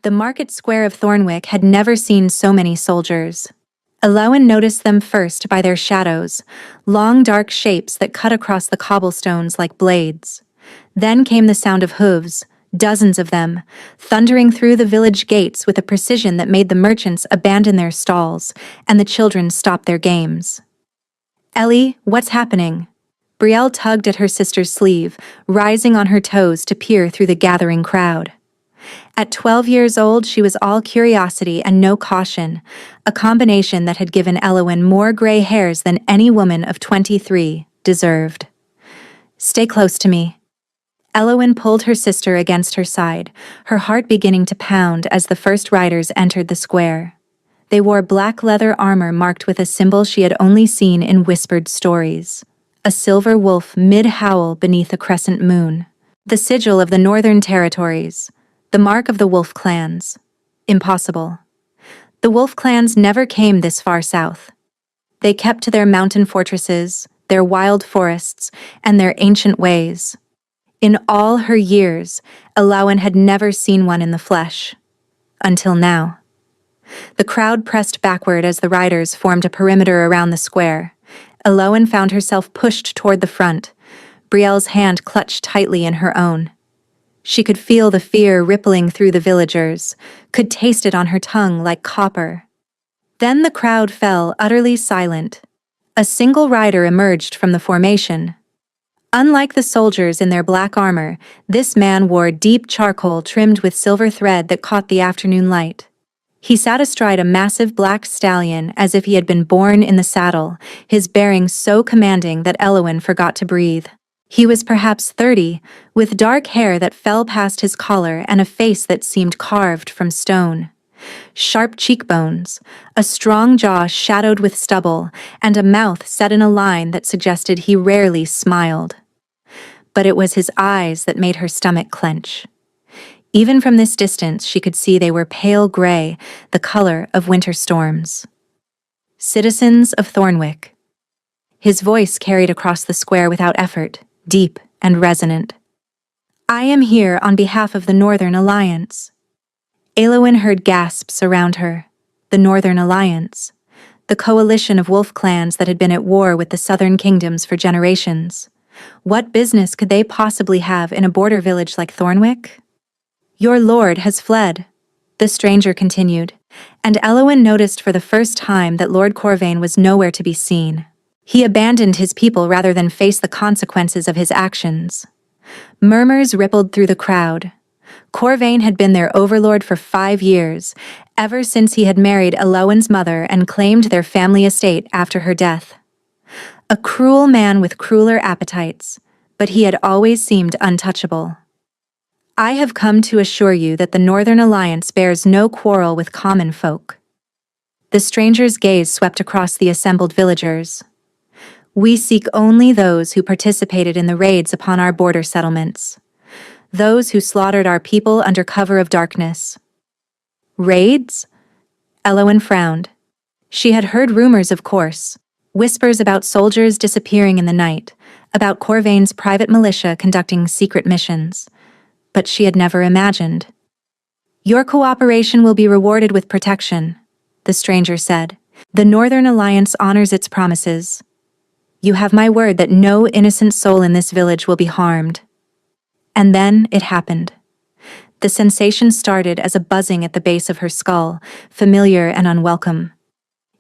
The market square of Thornwick had never seen so many soldiers. Elowen noticed them first by their shadows, long dark shapes that cut across the cobblestones like blades. Then came the sound of hooves, dozens of them, thundering through the village gates with a precision that made the merchants abandon their stalls and the children stop their games. "Ellie, what's happening?" Brielle tugged at her sister's sleeve, rising on her toes to peer through the gathering crowd. At 12 years old, she was all curiosity and no caution, a combination that had given Elowen more gray hairs than any woman of 23 deserved. "Stay close to me." Elowen pulled her sister against her side, her heart beginning to pound as the first riders entered the square. They wore black leather armor marked with a symbol she had only seen in whispered stories. A silver wolf mid-howl beneath a crescent moon. The sigil of the Northern Territories. The mark of the wolf clans. Impossible. The wolf clans never came this far south. They kept to their mountain fortresses, their wild forests, and their ancient ways. In all her years, Elowen had never seen one in the flesh. Until now. The crowd pressed backward as the riders formed a perimeter around the square. Elowen found herself pushed toward the front, Brielle's hand clutched tightly in her own. She could feel the fear rippling through the villagers, could taste it on her tongue like copper. Then the crowd fell utterly silent. A single rider emerged from the formation. Unlike the soldiers in their black armor, this man wore deep charcoal trimmed with silver thread that caught the afternoon light. He sat astride a massive black stallion as if he had been born in the saddle, his bearing so commanding that Elowen forgot to breathe. He was perhaps 30, with dark hair that fell past his collar and a face that seemed carved from stone. Sharp cheekbones, a strong jaw shadowed with stubble, and a mouth set in a line that suggested he rarely smiled. But it was his eyes that made her stomach clench. Even from this distance, she could see they were pale gray, the color of winter storms. "Citizens of Thornwick." His voice carried across the square without effort, deep and resonant. "I am here on behalf of the Northern Alliance." Elowen heard gasps around her. The Northern Alliance. The coalition of wolf clans that had been at war with the southern kingdoms for generations. What business could they possibly have in a border village like Thornwick? "Your lord has fled," the stranger continued, and Elowen noticed for the first time that Lord Corvain was nowhere to be seen. He abandoned his people rather than face the consequences of his actions. Murmurs rippled through the crowd. Corvain had been their overlord for 5 years, ever since he had married Elowen's mother and claimed their family estate after her death. A cruel man with crueler appetites, but he had always seemed untouchable. "I have come to assure you that the Northern Alliance bears no quarrel with common folk." The stranger's gaze swept across the assembled villagers. "We seek only those who participated in the raids upon our border settlements. Those who slaughtered our people under cover of darkness." "Raids?" Elowen frowned. She had heard rumors, of course. Whispers about soldiers disappearing in the night, about Corvain's private militia conducting secret missions. But she had never imagined. "Your cooperation will be rewarded with protection," the stranger said. "The Northern Alliance honors its promises. You have my word that no innocent soul in this village will be harmed." And then it happened. The sensation started as a buzzing at the base of her skull, familiar and unwelcome.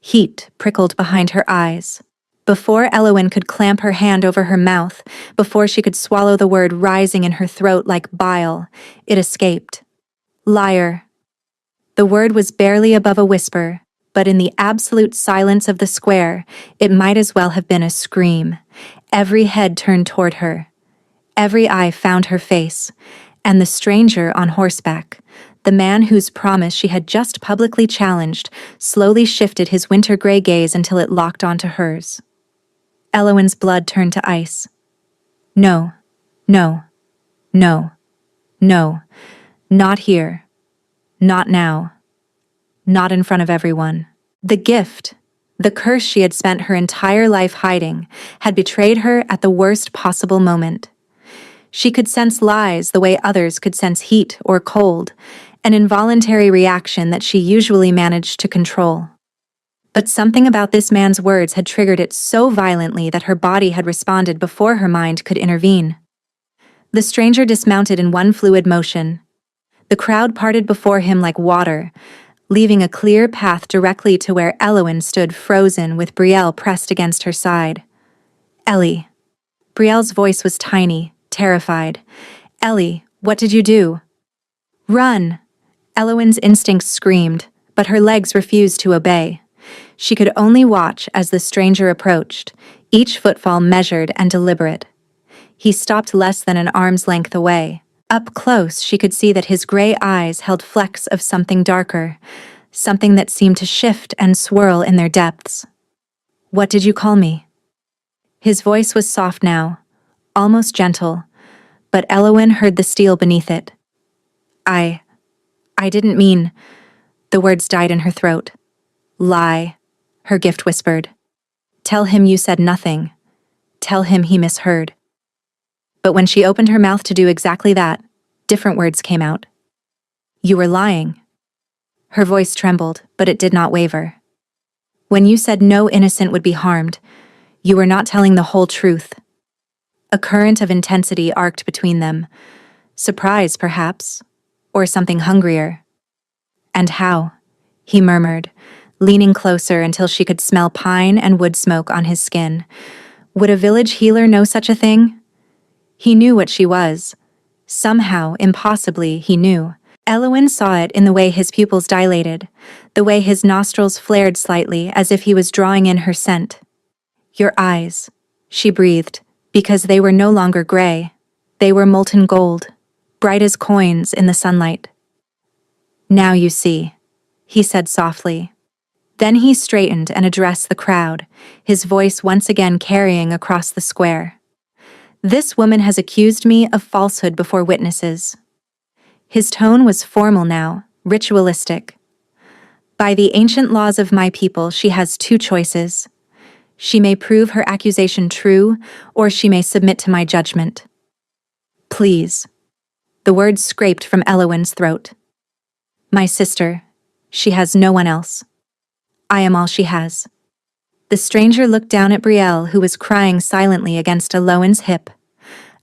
Heat prickled behind her eyes. Before Elowen could clamp her hand over her mouth, before she could swallow the word rising in her throat like bile, it escaped. "Liar." The word was barely above a whisper, but in the absolute silence of the square, it might as well have been a scream. Every head turned toward her. Every eye found her face, and the stranger on horseback, the man whose promise she had just publicly challenged, slowly shifted his winter-gray gaze until it locked onto hers. Elowen's blood turned to ice. "No, no, no, no, not here, not now, not in front of everyone." The gift, the curse she had spent her entire life hiding, had betrayed her at the worst possible moment. She could sense lies the way others could sense heat or cold, an involuntary reaction that she usually managed to control. But something about this man's words had triggered it so violently that her body had responded before her mind could intervene. The stranger dismounted in one fluid motion. The crowd parted before him like water, leaving a clear path directly to where Elowen stood frozen with Brielle pressed against her side. "Ellie." Brielle's voice was tiny, terrified. "Ellie, what did you do?" "Run!" Elowen's instincts screamed, but her legs refused to obey. She could only watch as the stranger approached, each footfall measured and deliberate. He stopped less than an arm's length away. Up close, she could see that his gray eyes held flecks of something darker, something that seemed to shift and swirl in their depths. "What did you call me?" His voice was soft now, almost gentle, but Elowen heard the steel beneath it. I didn't mean..." The words died in her throat. "Lie," her gift whispered. "Tell him you said nothing. Tell him he misheard." But when she opened her mouth to do exactly that, different words came out. "You were lying." Her voice trembled, but it did not waver. "When you said no innocent would be harmed, you were not telling the whole truth." A current of intensity arced between them. Surprise, perhaps, or something hungrier. "And how?" he murmured, leaning closer until she could smell pine and wood smoke on his skin. Would a village healer know such a thing? He knew what she was. Somehow, impossibly, he knew. Elowen saw it in the way his pupils dilated, the way his nostrils flared slightly as if he was drawing in her scent. "Your eyes," she breathed, because they were no longer gray. They were molten gold, bright as coins in the sunlight. "Now you see," he said softly. Then he straightened and addressed the crowd, his voice once again carrying across the square. "This woman has accused me of falsehood before witnesses." His tone was formal now, ritualistic. "By the ancient laws of my people, she has two choices. She may prove her accusation true, or she may submit to my judgment." "Please." The words scraped from Elowen's throat. "My sister. She has no one else. I am all she has." The stranger looked down at Brielle, who was crying silently against Elowen's hip.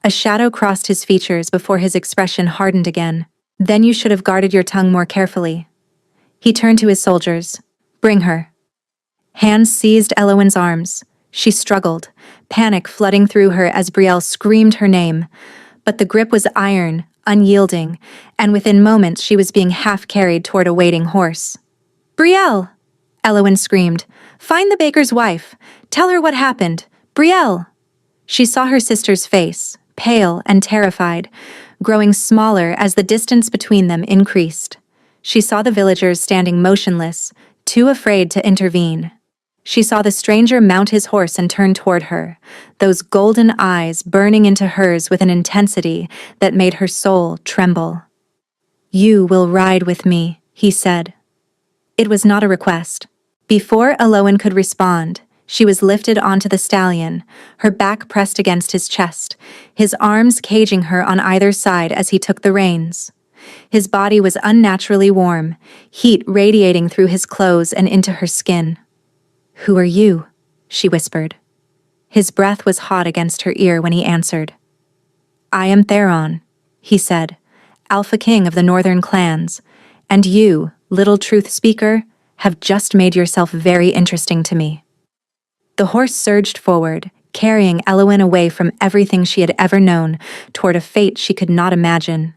A shadow crossed his features before his expression hardened again. "Then you should have guarded your tongue more carefully." He turned to his soldiers. "Bring her." Hands seized Elowen's arms. She struggled, panic flooding through her as Brielle screamed her name. But the grip was iron, unyielding, and within moments she was being half-carried toward a waiting horse. "Brielle!" Elowen screamed. "Find the baker's wife. Tell her what happened. Brielle!" She saw her sister's face, pale and terrified, growing smaller as the distance between them increased. She saw the villagers standing motionless, too afraid to intervene. She saw the stranger mount his horse and turn toward her, those golden eyes burning into hers with an intensity that made her soul tremble. "You will ride with me," he said. It was not a request. Before Elowen could respond, she was lifted onto the stallion, her back pressed against his chest, his arms caging her on either side as he took the reins. His body was unnaturally warm, heat radiating through his clothes and into her skin. "Who are you?" she whispered. His breath was hot against her ear when he answered. "I am Theron," he said, "Alpha King of the Northern clans, and you, little truth speaker, have just made yourself very interesting to me." The horse surged forward, carrying Elowen away from everything she had ever known, toward a fate she could not imagine.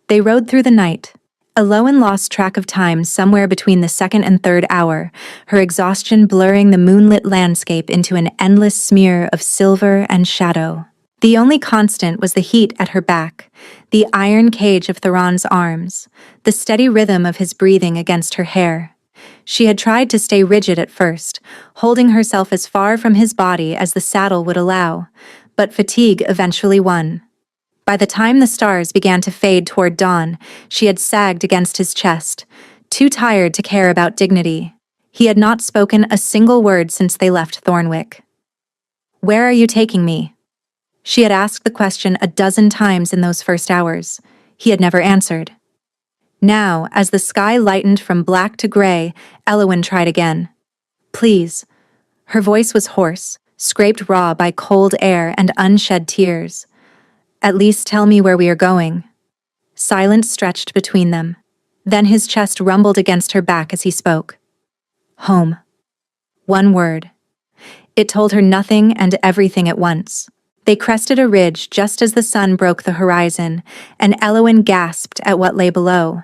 They rode through the night. Elowen lost track of time somewhere between the second and third hour, her exhaustion blurring the moonlit landscape into an endless smear of silver and shadow. The only constant was the heat at her back, the iron cage of Theron's arms, the steady rhythm of his breathing against her hair. She had tried to stay rigid at first, holding herself as far from his body as the saddle would allow, but fatigue eventually won. By the time the stars began to fade toward dawn, she had sagged against his chest, too tired to care about dignity. He had not spoken a single word since they left Thornwick. "Where are you taking me?" She had asked the question a dozen times in those first hours. He had never answered. Now, as the sky lightened from black to gray, Eowyn tried again. Please. Her voice was hoarse, scraped raw by cold air and unshed tears. At least tell me where we are going. Silence stretched between them. Then his chest rumbled against her back as he spoke. Home. One word. It told her nothing and everything at once. They crested a ridge just as the sun broke the horizon, and Eowyn gasped at what lay below.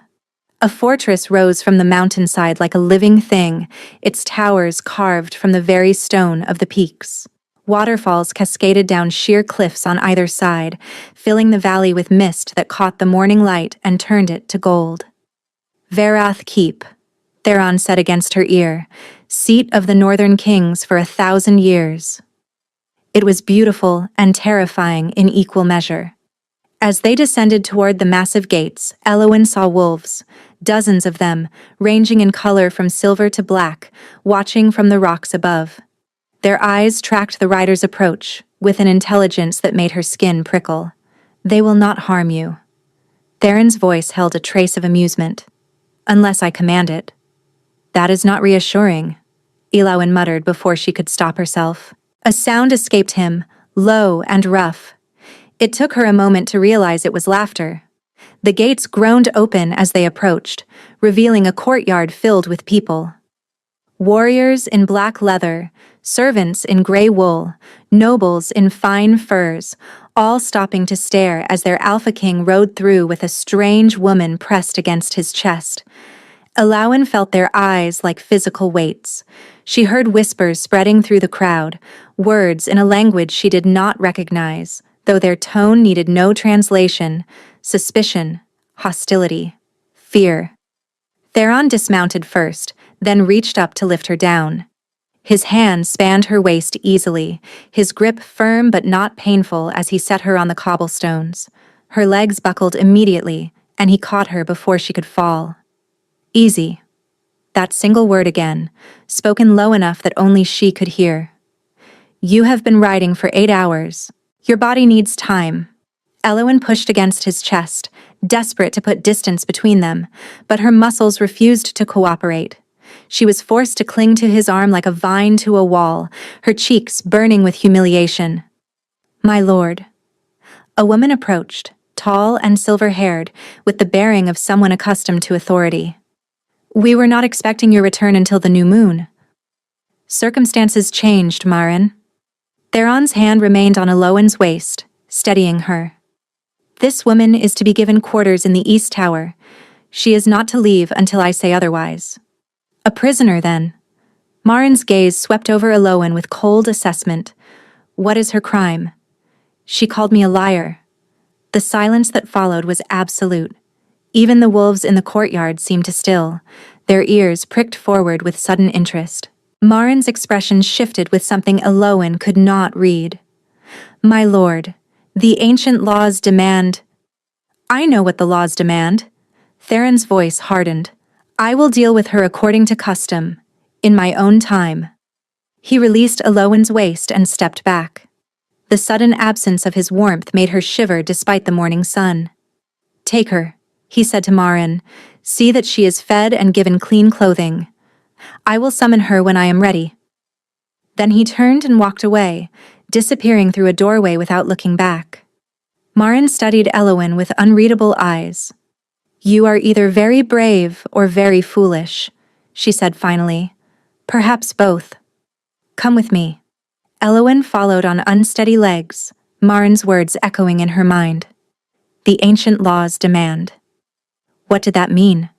A fortress rose from the mountainside like a living thing, its towers carved from the very stone of the peaks. Waterfalls cascaded down sheer cliffs on either side, filling the valley with mist that caught the morning light and turned it to gold. Varath Keep, Theron said against her ear, seat of the Northern Kings for 1,000 years. It was beautiful and terrifying in equal measure. As they descended toward the massive gates, Eowyn saw wolves, dozens of them, ranging in color from silver to black, watching from the rocks above. Their eyes tracked the rider's approach, with an intelligence that made her skin prickle. They will not harm you. Theron's voice held a trace of amusement. Unless I command it. That is not reassuring, Eowyn muttered before she could stop herself. A sound escaped him, low and rough. It took her a moment to realize it was laughter. The gates groaned open as they approached, revealing a courtyard filled with people. Warriors in black leather, servants in gray wool, nobles in fine furs, all stopping to stare as their Alpha King rode through with a strange woman pressed against his chest. Eowyn felt their eyes like physical weights. She heard whispers spreading through the crowd, words in a language she did not recognize, though their tone needed no translation: suspicion, hostility, fear. Theron dismounted first, then reached up to lift her down. His hand spanned her waist easily, his grip firm but not painful as he set her on the cobblestones. Her legs buckled immediately, and he caught her before she could fall. Easy. That single word again, spoken low enough that only she could hear. You have been riding for 8 hours. Your body needs time. Eowyn pushed against his chest, desperate to put distance between them, but her muscles refused to cooperate. She was forced to cling to his arm like a vine to a wall, her cheeks burning with humiliation. My lord. A woman approached, tall and silver-haired, with the bearing of someone accustomed to authority. We were not expecting your return until the new moon. Circumstances changed, Marin. Theron's hand remained on Eowyn's waist, steadying her. This woman is to be given quarters in the East Tower. She is not to leave until I say otherwise. A prisoner, then. Marin's gaze swept over Eowyn with cold assessment. What is her crime? She called me a liar. The silence that followed was absolute. Even the wolves in the courtyard seemed to still, their ears pricked forward with sudden interest. Marin's expression shifted with something Eowyn could not read. My lord, the ancient laws demand— I know what the laws demand. Theron's voice hardened. I will deal with her according to custom, in my own time. He released Eowyn's waist and stepped back. The sudden absence of his warmth made her shiver despite the morning sun. Take her, he said to Marin. See that she is fed and given clean clothing. I will summon her when I am ready. Then he turned and walked away, disappearing through a doorway without looking back. Marin studied Eowyn with unreadable eyes. You are either very brave or very foolish, she said finally. Perhaps both. Come with me. Eowyn followed on unsteady legs, Marin's words echoing in her mind. The ancient laws demand. What did that mean?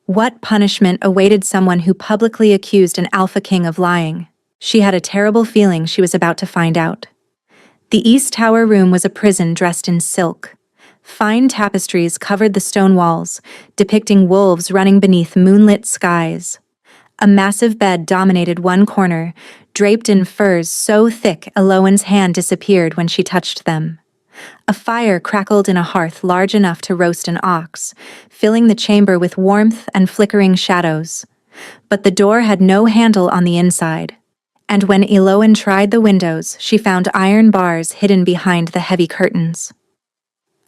What punishment awaited someone who publicly accused an Alpha King of lying? She had a terrible feeling she was about to find out. The East Tower room was a prison dressed in silk. Fine tapestries covered the stone walls, depicting wolves running beneath moonlit skies. A massive bed dominated one corner, draped in furs so thick Eowyn's hand disappeared when she touched them. A fire crackled in a hearth large enough to roast an ox, filling the chamber with warmth and flickering shadows. But the door had no handle on the inside, and when Eowyn tried the windows, she found iron bars hidden behind the heavy curtains.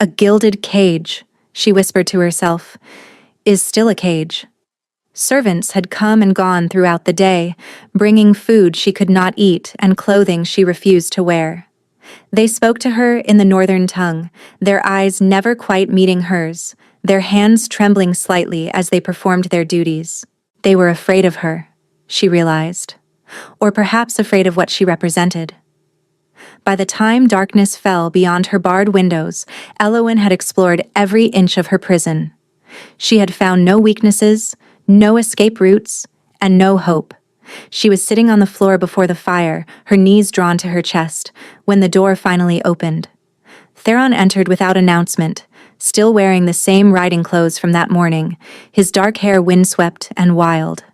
A gilded cage, she whispered to herself. is still a cage. Servants had come and gone throughout the day, bringing food she could not eat and clothing she refused to wear. They spoke to her in the northern tongue, their eyes never quite meeting hers, their hands trembling slightly as they performed their duties. They were afraid of her, she realized, or perhaps afraid of what she represented. By the time darkness fell beyond her barred windows, Elowen had explored every inch of her prison. She had found no weaknesses, no escape routes, and no hope. She was sitting on the floor before the fire, her knees drawn to her chest, when the door finally opened. Theron entered without announcement, still wearing the same riding clothes from that morning, his dark hair windswept and wild.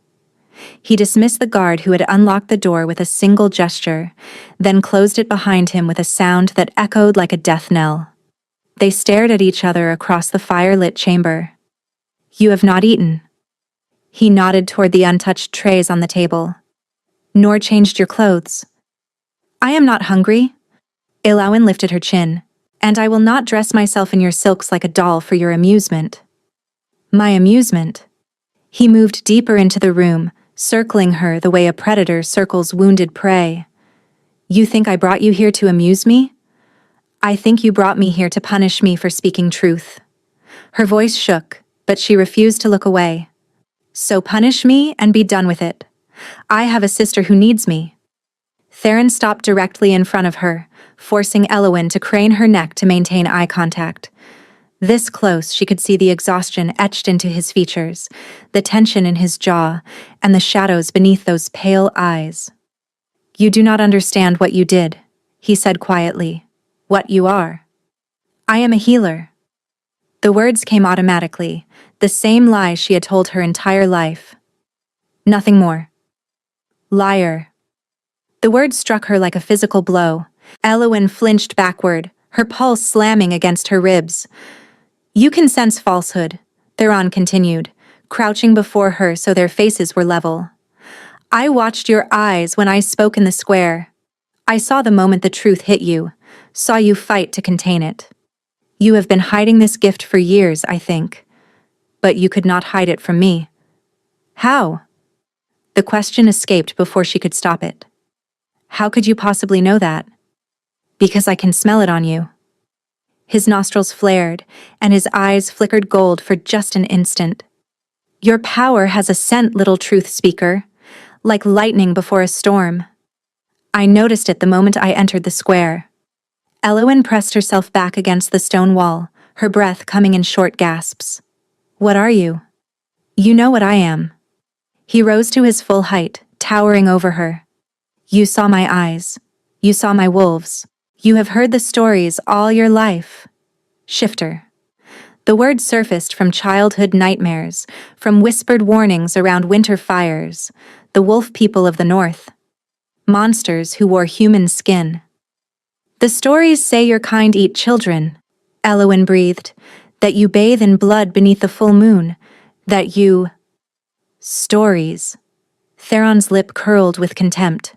He dismissed the guard who had unlocked the door with a single gesture, then closed it behind him with a sound that echoed like a death knell. They stared at each other across the fire-lit chamber. "You have not eaten." He nodded toward the untouched trays on the table. "Nor changed your clothes." "I am not hungry." Elowen lifted her chin. "And I will not dress myself in your silks like a doll for your amusement." "My amusement?" He moved deeper into the room, circling her the way a predator circles wounded prey. "You think I brought you here to amuse me?" "I think you brought me here to punish me for speaking truth." Her voice shook, but she refused to look away. "So punish me and be done with it. I have a sister who needs me." Theron stopped directly in front of her, forcing Elowen to crane her neck to maintain eye contact. This close, she could see the exhaustion etched into his features, the tension in his jaw, and the shadows beneath those pale eyes. "You do not understand what you did," he said quietly. "What you are." "I am a healer." The words came automatically, the same lie she had told her entire life. "Nothing more." "Liar." The word struck her like a physical blow. Elowen flinched backward, her pulse slamming against her ribs. "You can sense falsehood," Theron continued, crouching before her so their faces were level. "I watched your eyes when I spoke in the square. I saw the moment the truth hit you, saw you fight to contain it. You have been hiding this gift for years, I think. But you could not hide it from me." "How?" The question escaped before she could stop it. "How could you possibly know that?" "Because I can smell it on you." His nostrils flared, and his eyes flickered gold for just an instant. "Your power has a scent, little truth speaker, like lightning before a storm. I noticed it the moment I entered the square." Elowen pressed herself back against the stone wall, her breath coming in short gasps. "What are you?" "You know what I am." He rose to his full height, towering over her. "You saw my eyes. You saw my wolves. You have heard the stories all your life." Shifter. The word surfaced from childhood nightmares, from whispered warnings around winter fires, the wolf people of the north. Monsters who wore human skin. "The stories say your kind eat children," Elowen breathed, "that you bathe in blood beneath the full moon, that you—" "Stories." Theron's lip curled with contempt.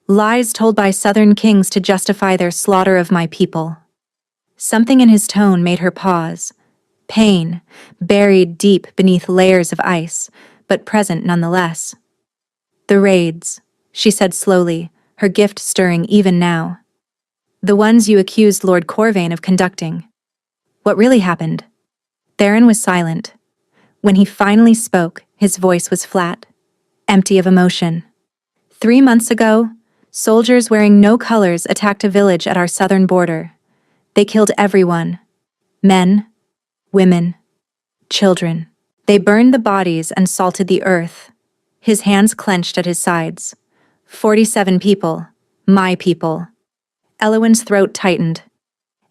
"Lies told by southern kings to justify their slaughter of my people." Something in his tone made her pause. Pain, buried deep beneath layers of ice, but present nonetheless. "The raids," she said slowly, her gift stirring even now. "The ones you accused Lord Corvain of conducting. What really happened?" Theron was silent. When he finally spoke, his voice was flat, empty of emotion. 3 months ago, soldiers wearing no colors attacked a village at our southern border. They killed everyone. Men, women, children. They burned the bodies and salted the earth. His hands clenched at his sides. 47 people. My people. Elowen's throat tightened.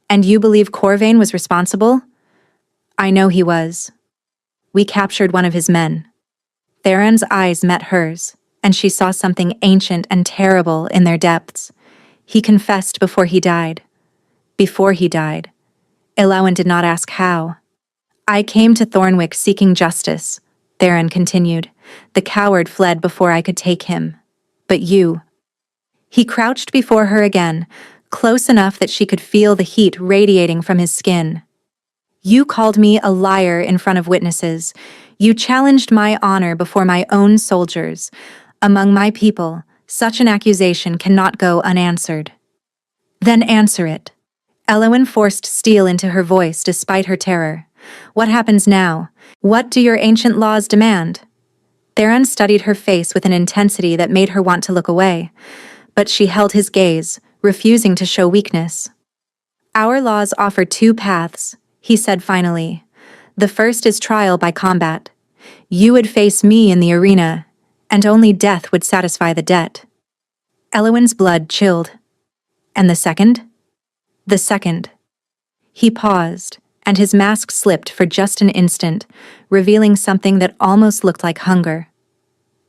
"And you believe Corvain was responsible?" "I know he was. We captured one of his men." Theron's eyes met hers, and she saw something ancient and terrible in their depths. He confessed before he died. Before he died. Elowen did not ask how. "I came to Thornwick seeking justice," Theron continued. "The coward fled before I could take him. But you—" He crouched before her again, close enough that she could feel the heat radiating from his skin. "You called me a liar in front of witnesses. You challenged my honor before my own soldiers. Among my people, such an accusation cannot go unanswered. Then answer it. Elowen forced steel into her voice despite her terror. What happens now? What do your ancient laws demand? Theron studied her face with an intensity that made her want to look away, but she held his gaze, refusing to show weakness. Our laws offer two paths, he said finally. The first is trial by combat. You would face me in the arena, and only death would satisfy the debt. Elowen's blood chilled. And the second? The second. He paused, and his mask slipped for just an instant, revealing something that almost looked like hunger.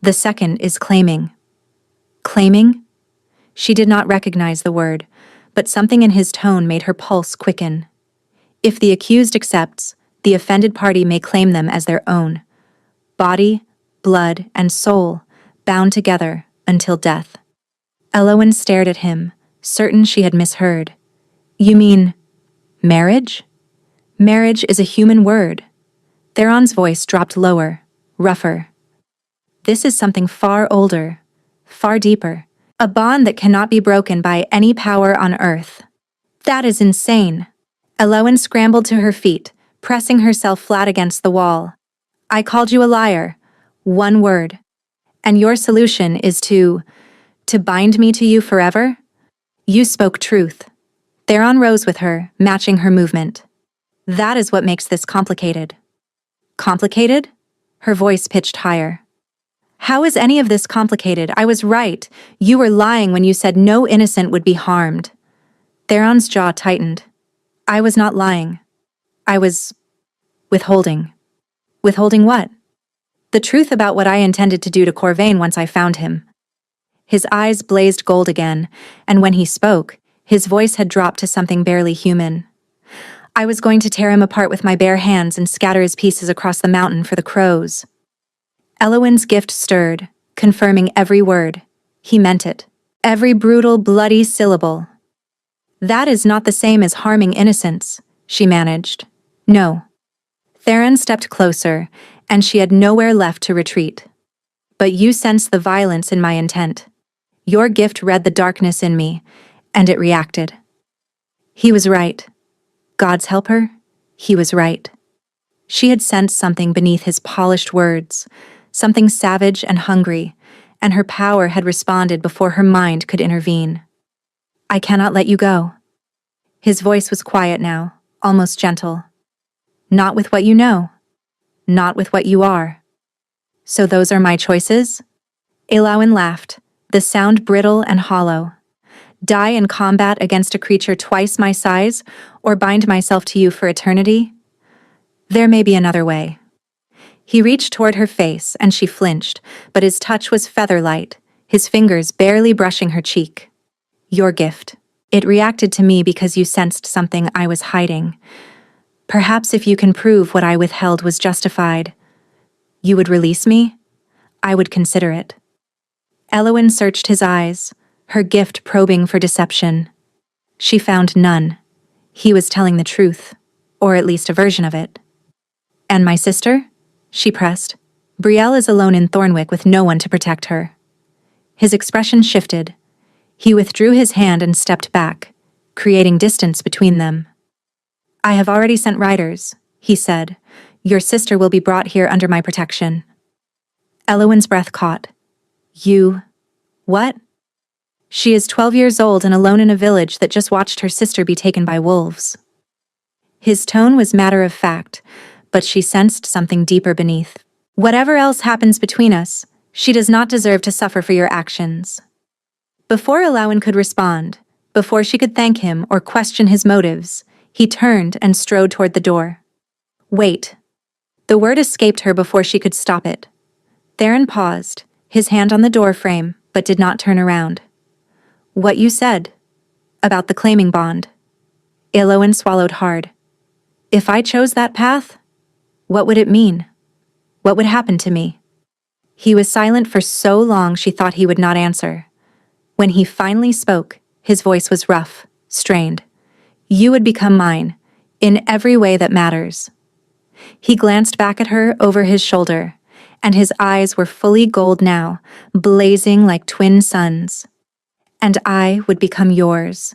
The second is claiming. Claiming? She did not recognize the word, but something in his tone made her pulse quicken. If the accused accepts, the offended party may claim them as their own. Body, blood, and soul, bound together until death. Elowen stared at him, certain she had misheard. You mean, marriage? Marriage is a human word. Theron's voice dropped lower, rougher. This is something far older, far deeper. A bond that cannot be broken by any power on earth. That is insane. Elowen scrambled to her feet, pressing herself flat against the wall. I called you a liar. One word. And your solution is to bind me to you forever? You spoke truth. Theron rose with her, matching her movement. That is what makes this complicated. Complicated? Her voice pitched higher. How is any of this complicated? I was right. You were lying when you said no innocent would be harmed. Theron's jaw tightened. I was not lying. I was withholding. Withholding what? The truth about what I intended to do to Corvain once I found him. His eyes blazed gold again, and when he spoke, his voice had dropped to something barely human. I was going to tear him apart with my bare hands and scatter his pieces across the mountain for the crows. Elowen's gift stirred, confirming every word. He meant it. Every brutal, bloody syllable. That is not the same as harming innocents, she managed. No. Theron stepped closer, and she had nowhere left to retreat. But you sensed the violence in my intent. Your gift read the darkness in me, and it reacted. He was right. God's helper? He was right. She had sensed something beneath his polished words, something savage and hungry, and her power had responded before her mind could intervene. I cannot let you go. His voice was quiet now, almost gentle. Not with what you know. Not with what you are. So those are my choices? Elowen laughed, the sound brittle and hollow. Die in combat against a creature twice my size, or bind myself to you for eternity? There may be another way. He reached toward her face, and she flinched, but his touch was feather-light, his fingers barely brushing her cheek. Your gift. It reacted to me because you sensed something I was hiding. Perhaps if you can prove what I withheld was justified, you would release me? I would consider it. Elowen searched his eyes, her gift probing for deception. She found none. He was telling the truth, or at least a version of it. And my sister? She pressed. Brielle is alone in Thornwick with no one to protect her. His expression shifted. He withdrew his hand and stepped back, creating distance between them. I have already sent riders, he said. Your sister will be brought here under my protection. Elowen's breath caught. You... what? She is 12 years old and alone in a village that just watched her sister be taken by wolves. His tone was matter of fact, but she sensed something deeper beneath. Whatever else happens between us, she does not deserve to suffer for your actions. Before Elowen could respond, before she could thank him or question his motives, he turned and strode toward the door. Wait. The word escaped her before she could stop it. Theron paused, his hand on the door frame, but did not turn around. What you said. About the claiming bond. Elowen swallowed hard. If I chose that path, what would it mean? What would happen to me? He was silent for so long she thought he would not answer. When he finally spoke, his voice was rough, strained. You would become mine, in every way that matters. He glanced back at her over his shoulder, and his eyes were fully gold now, blazing like twin suns. And I would become yours.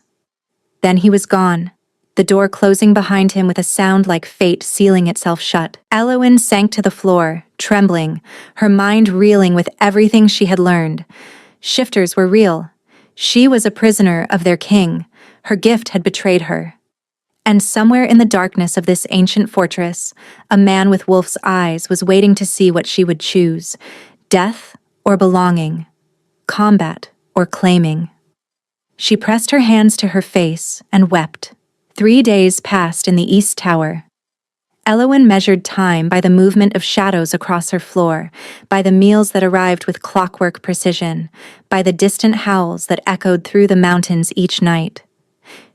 Then he was gone, the door closing behind him with a sound like fate sealing itself shut. Eowyn sank to the floor, trembling, her mind reeling with everything she had learned. Shifters were real. She was a prisoner of their king. Her gift had betrayed her. And somewhere in the darkness of this ancient fortress, a man with wolf's eyes was waiting to see what she would choose: death or belonging, combat or claiming. She pressed her hands to her face and wept. 3 days passed in the East Tower. Eowyn measured time by the movement of shadows across her floor, by the meals that arrived with clockwork precision, by the distant howls that echoed through the mountains each night.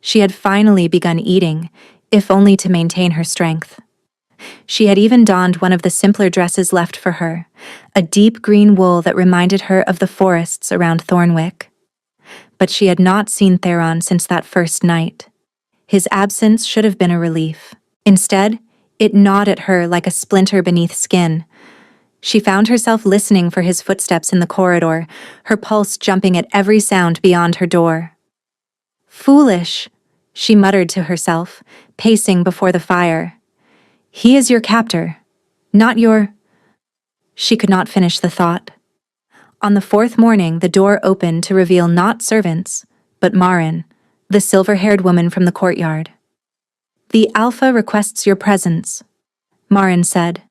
She had finally begun eating, if only to maintain her strength. She had even donned one of the simpler dresses left for her, a deep green wool that reminded her of the forests around Thornwick. But she had not seen Theron since that first night. His absence should have been a relief. Instead, it gnawed at her like a splinter beneath skin. She found herself listening for his footsteps in the corridor, her pulse jumping at every sound beyond her door. "Foolish," she muttered to herself, pacing before the fire. "He is your captor, not your—" She could not finish the thought. On the 4th morning, the door opened to reveal not servants, but Marin, the silver-haired woman from the courtyard. "The Alpha requests your presence," Marin said.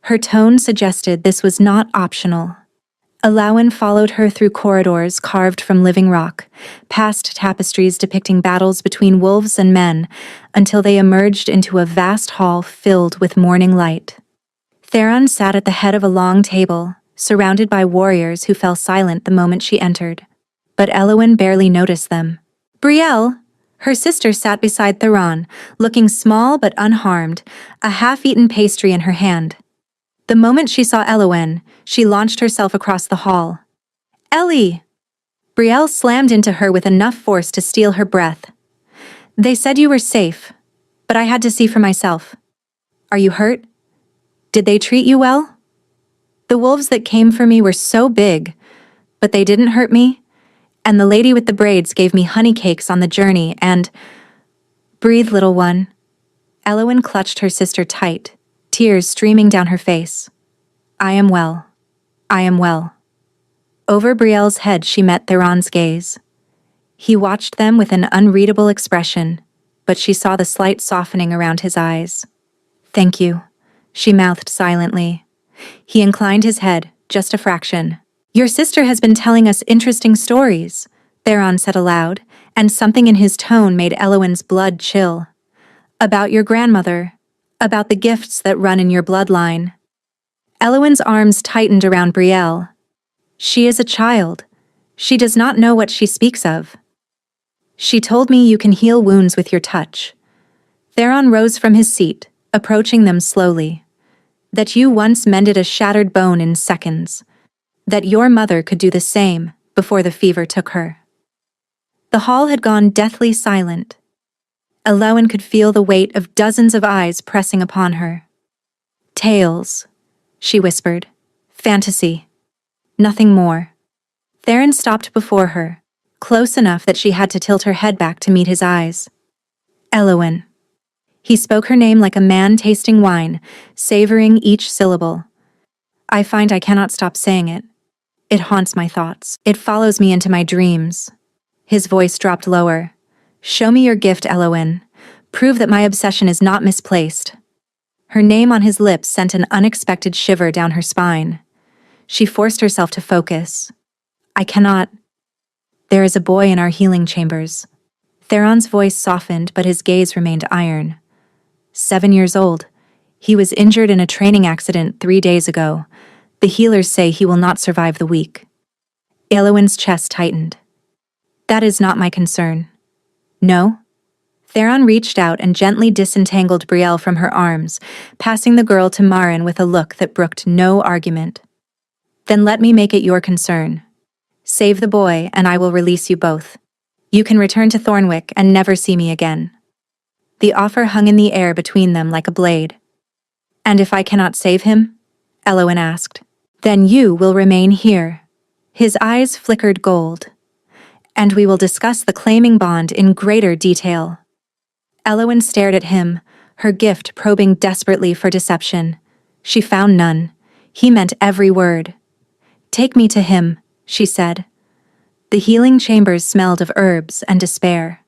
Her tone suggested this was not optional. Eowyn followed her through corridors carved from living rock, past tapestries depicting battles between wolves and men, until they emerged into a vast hall filled with morning light. Theron sat at the head of a long table, surrounded by warriors who fell silent the moment she entered. But Eowyn barely noticed them. Brielle, her sister, sat beside Theron, looking small but unharmed, a half-eaten pastry in her hand. The moment she saw Eowyn, she launched herself across the hall. "Ellie!" Brielle slammed into her with enough force to steal her breath. "They said you were safe, but I had to see for myself. Are you hurt? Did they treat you well? The wolves that came for me were so big, but they didn't hurt me, and the lady with the braids gave me honey cakes on the journey and—" "Breathe, little one." Eowyn clutched her sister tight, tears streaming down her face. "I am well. I am well." Over Brielle's head she met Theron's gaze. He watched them with an unreadable expression, but she saw the slight softening around his eyes. "Thank you," she mouthed silently. He inclined his head, just a fraction. "Your sister has been telling us interesting stories," Theron said aloud, and something in his tone made Eowyn's blood chill. "About your grandmother, about the gifts that run in your bloodline." Eowyn's arms tightened around Brielle. "She is a child. She does not know what she speaks of." "She told me you can heal wounds with your touch." Theron rose from his seat, approaching them slowly. "That you once mended a shattered bone in seconds. That your mother could do the same before the fever took her." The hall had gone deathly silent. Eowyn could feel the weight of dozens of eyes pressing upon her. "Tales," she whispered. "Fantasy. Nothing more." Theron stopped before her, close enough that she had to tilt her head back to meet his eyes. "Eowyn." He spoke her name like a man tasting wine, savoring each syllable. "I find I cannot stop saying it. It haunts my thoughts. It follows me into my dreams." His voice dropped lower. "Show me your gift, Eowyn. Prove that my obsession is not misplaced." Her name on his lips sent an unexpected shiver down her spine. She forced herself to focus. "I cannot. There is a boy in our healing chambers." Theron's voice softened, but his gaze remained iron. 7 years old. He was injured in a training accident 3 days ago. The healers say he will not survive the week. Eowyn's chest tightened. "That is not my concern." "No?" Theron reached out and gently disentangled Brielle from her arms, passing the girl to Marin with a look that brooked no argument. "Then let me make it your concern. Save the boy, and I will release you both. You can return to Thornwick and never see me again." The offer hung in the air between them like a blade. And if I cannot save him? Elowen asked. Then you will remain here. His eyes flickered gold. And we will discuss the claiming bond in greater detail. Elowen stared at him, her gift probing desperately for deception. She found none. He meant every word. Take me to him, she said. The healing chambers smelled of herbs and despair.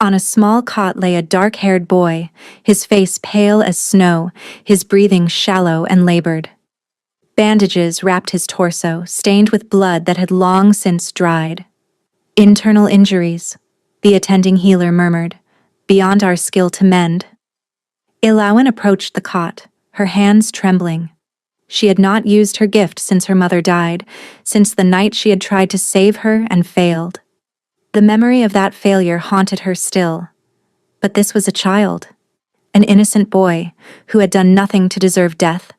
On a small cot lay a dark-haired boy, his face pale as snow, his breathing shallow and labored. Bandages wrapped his torso, stained with blood that had long since dried. Internal injuries, the attending healer murmured, beyond our skill to mend. Elowen approached the cot, her hands trembling. She had not used her gift since her mother died, since the night she had tried to save her and failed. The memory of that failure haunted her still. But this was a child, an innocent boy, who had done nothing to deserve death.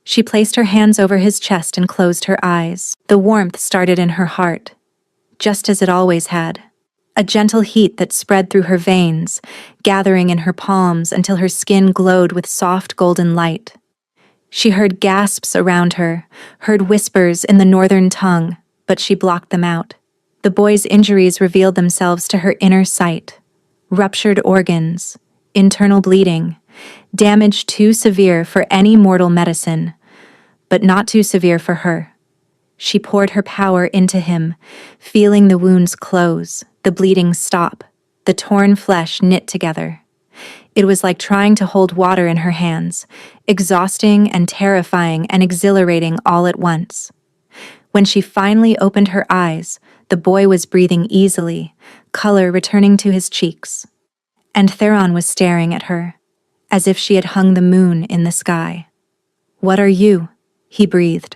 She placed her hands over his chest and closed her eyes. The warmth started in her heart, just as it always had. A gentle heat that spread through her veins, gathering in her palms until her skin glowed with soft golden light. She heard gasps around her, heard whispers in the northern tongue, but she blocked them out. The boy's injuries revealed themselves to her inner sight. Ruptured organs, internal bleeding, damage too severe for any mortal medicine, but not too severe for her. She poured her power into him, feeling the wounds close, the bleeding stop, the torn flesh knit together. It was like trying to hold water in her hands, exhausting and terrifying and exhilarating all at once. When she finally opened her eyes, the boy was breathing easily, color returning to his cheeks. And Theron was staring at her, as if she had hung the moon in the sky. "What are you?" he breathed.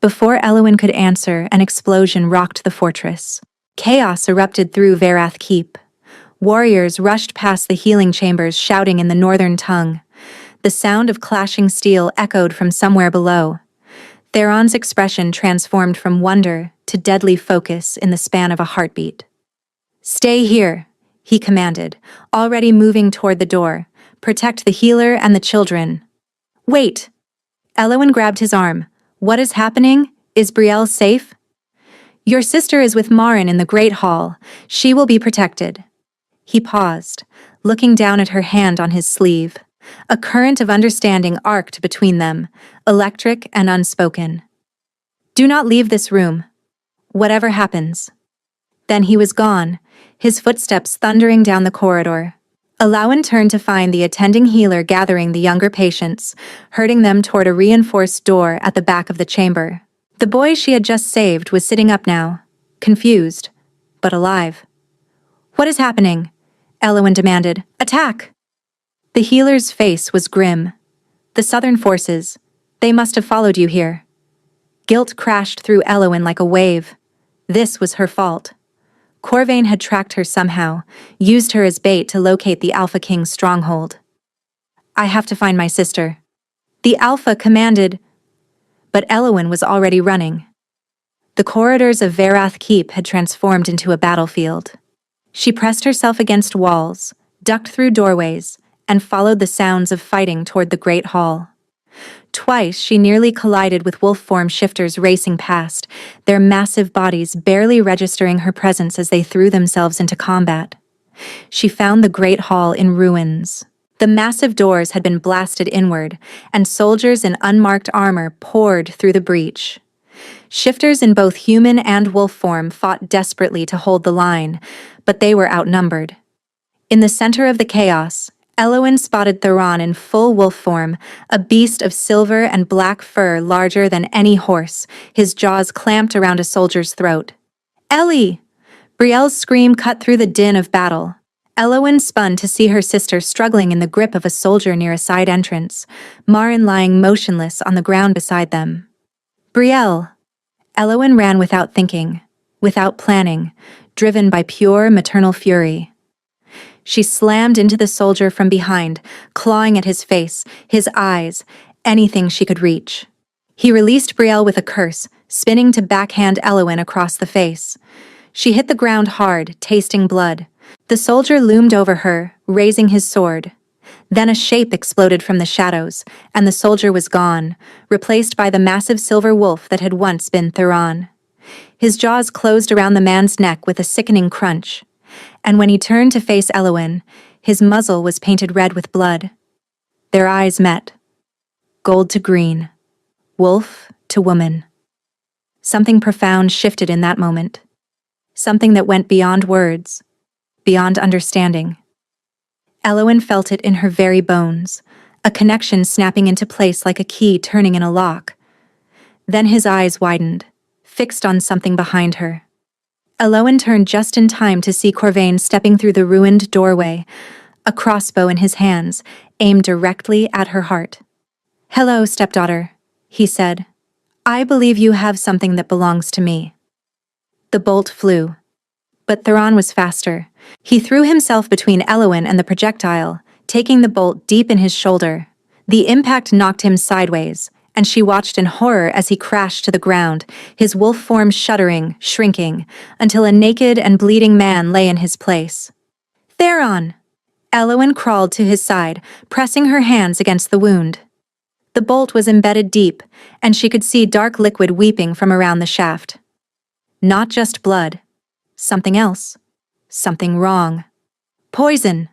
Before Elowen could answer, an explosion rocked the fortress. Chaos erupted through Verath Keep. Warriors rushed past the healing chambers, shouting in the northern tongue. The sound of clashing steel echoed from somewhere below. Theron's expression transformed from wonder to deadly focus in the span of a heartbeat. "Stay here," he commanded, already moving toward the door. "Protect the healer and the children." "Wait!" Elowen grabbed his arm. "What is happening? Is Brielle safe?" "Your sister is with Marin in the Great Hall. She will be protected." He paused, looking down at her hand on his sleeve. A current of understanding arced between them, electric and unspoken. "Do not leave this room. Whatever happens." Then he was gone, his footsteps thundering down the corridor. Elowen turned to find the attending healer gathering the younger patients, herding them toward a reinforced door at the back of the chamber. The boy she had just saved was sitting up now, confused, but alive. "What is happening?" Elowen demanded. "Attack!" The healer's face was grim. "The southern forces, they must have followed you here." Guilt crashed through Elowen like a wave. This was her fault. Corvain had tracked her somehow, used her as bait to locate the Alpha King's stronghold. "I have to find my sister." The Alpha commanded, but Elowen was already running. The corridors of Verath Keep had transformed into a battlefield. She pressed herself against walls, ducked through doorways, and followed the sounds of fighting toward the Great Hall. Twice she nearly collided with wolf-form shifters racing past, their massive bodies barely registering her presence as they threw themselves into combat. She found the Great Hall in ruins. The massive doors had been blasted inward, and soldiers in unmarked armor poured through the breach. Shifters in both human and wolf form fought desperately to hold the line, but they were outnumbered. In the center of the chaos, Elowen spotted Theron in full wolf form, a beast of silver and black fur larger than any horse, his jaws clamped around a soldier's throat. "Ellie!" Brielle's scream cut through the din of battle. Elowen spun to see her sister struggling in the grip of a soldier near a side entrance, Marin lying motionless on the ground beside them. "Brielle!" Elowen ran without thinking, without planning, driven by pure maternal fury. She slammed into the soldier from behind, clawing at his face, his eyes, anything she could reach. He released Brielle with a curse, spinning to backhand Elowen across the face. She hit the ground hard, tasting blood. The soldier loomed over her, raising his sword. Then a shape exploded from the shadows, and the soldier was gone, replaced by the massive silver wolf that had once been Theron. His jaws closed around the man's neck with a sickening crunch, and when he turned to face Elowin, his muzzle was painted red with blood. Their eyes met. Gold to green. Wolf to woman. Something profound shifted in that moment. Something that went beyond words, beyond understanding. Elowin felt it in her very bones, a connection snapping into place like a key turning in a lock. Then his eyes widened, fixed on something behind her. Elowin turned just in time to see Corvain stepping through the ruined doorway, a crossbow in his hands, aimed directly at her heart. "Hello, stepdaughter," he said. "I believe you have something that belongs to me." The bolt flew. But Theron was faster. He threw himself between Elowin and the projectile, taking the bolt deep in his shoulder. The impact knocked him sideways, and she watched in horror as he crashed to the ground, his wolf form shuddering, shrinking, until a naked and bleeding man lay in his place. "Theron!" Elowin crawled to his side, pressing her hands against the wound. The bolt was embedded deep, and she could see dark liquid weeping from around the shaft. Not just blood. Something else. Something wrong. "Poison!"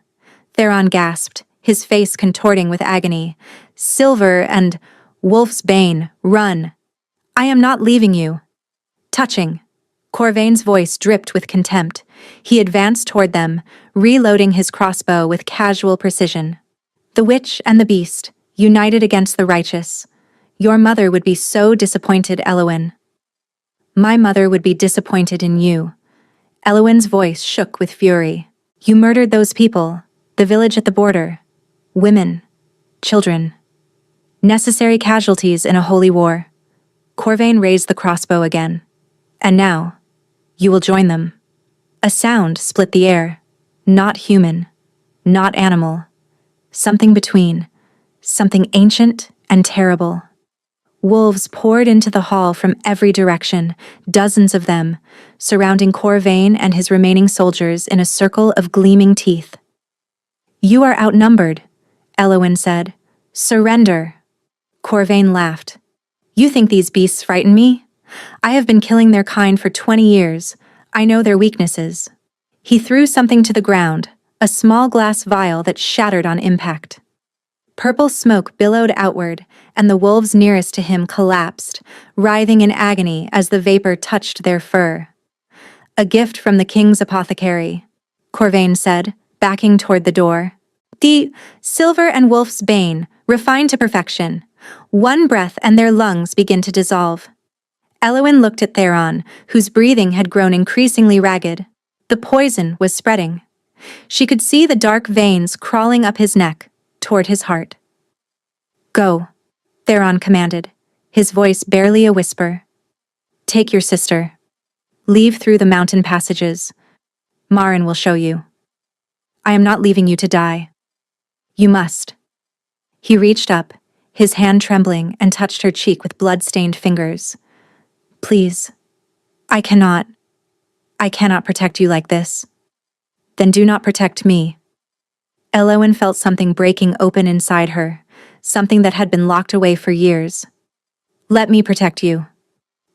Theron gasped, his face contorting with agony. "Silver and wolf's bane, run! I am not leaving you." Touching. Corvain's voice dripped with contempt. He advanced toward them, reloading his crossbow with casual precision. "The witch and the beast, united against the righteous. Your mother would be so disappointed, Elowin." "My mother would be disappointed in you." Elowin's voice shook with fury. "You murdered those people, the village at the border. Women, children. Necessary casualties in a holy war." Corvain raised the crossbow again. "And now, you will join them." A sound split the air. Not human, not animal. Something between. Something ancient and terrible. Wolves poured into the hall from every direction, dozens of them, surrounding Corvain and his remaining soldiers in a circle of gleaming teeth. "You are outnumbered," Elowin said. "Surrender." Corvain laughed. "You think these beasts frighten me? I have been killing their kind for 20 years. I know their weaknesses." He threw something to the ground, a small glass vial that shattered on impact. Purple smoke billowed outward, and the wolves nearest to him collapsed, writhing in agony as the vapor touched their fur. "A gift from the king's apothecary," Corvain said, backing toward the door. "The silver and wolf's bane, refined to perfection. One breath and their lungs begin to dissolve." Elowin looked at Theron, whose breathing had grown increasingly ragged. The poison was spreading. She could see the dark veins crawling up his neck, toward his heart. "Go," Theron commanded, his voice barely a whisper. "Take your sister. Leave through the mountain passages. Marin will show you. I am not leaving you to die. You must." He reached up, his hand trembling, and touched her cheek with blood-stained fingers. "Please. I cannot protect you like this." "Then do not protect me." Elowin felt something breaking open inside her, something that had been locked away for years. "Let me protect you."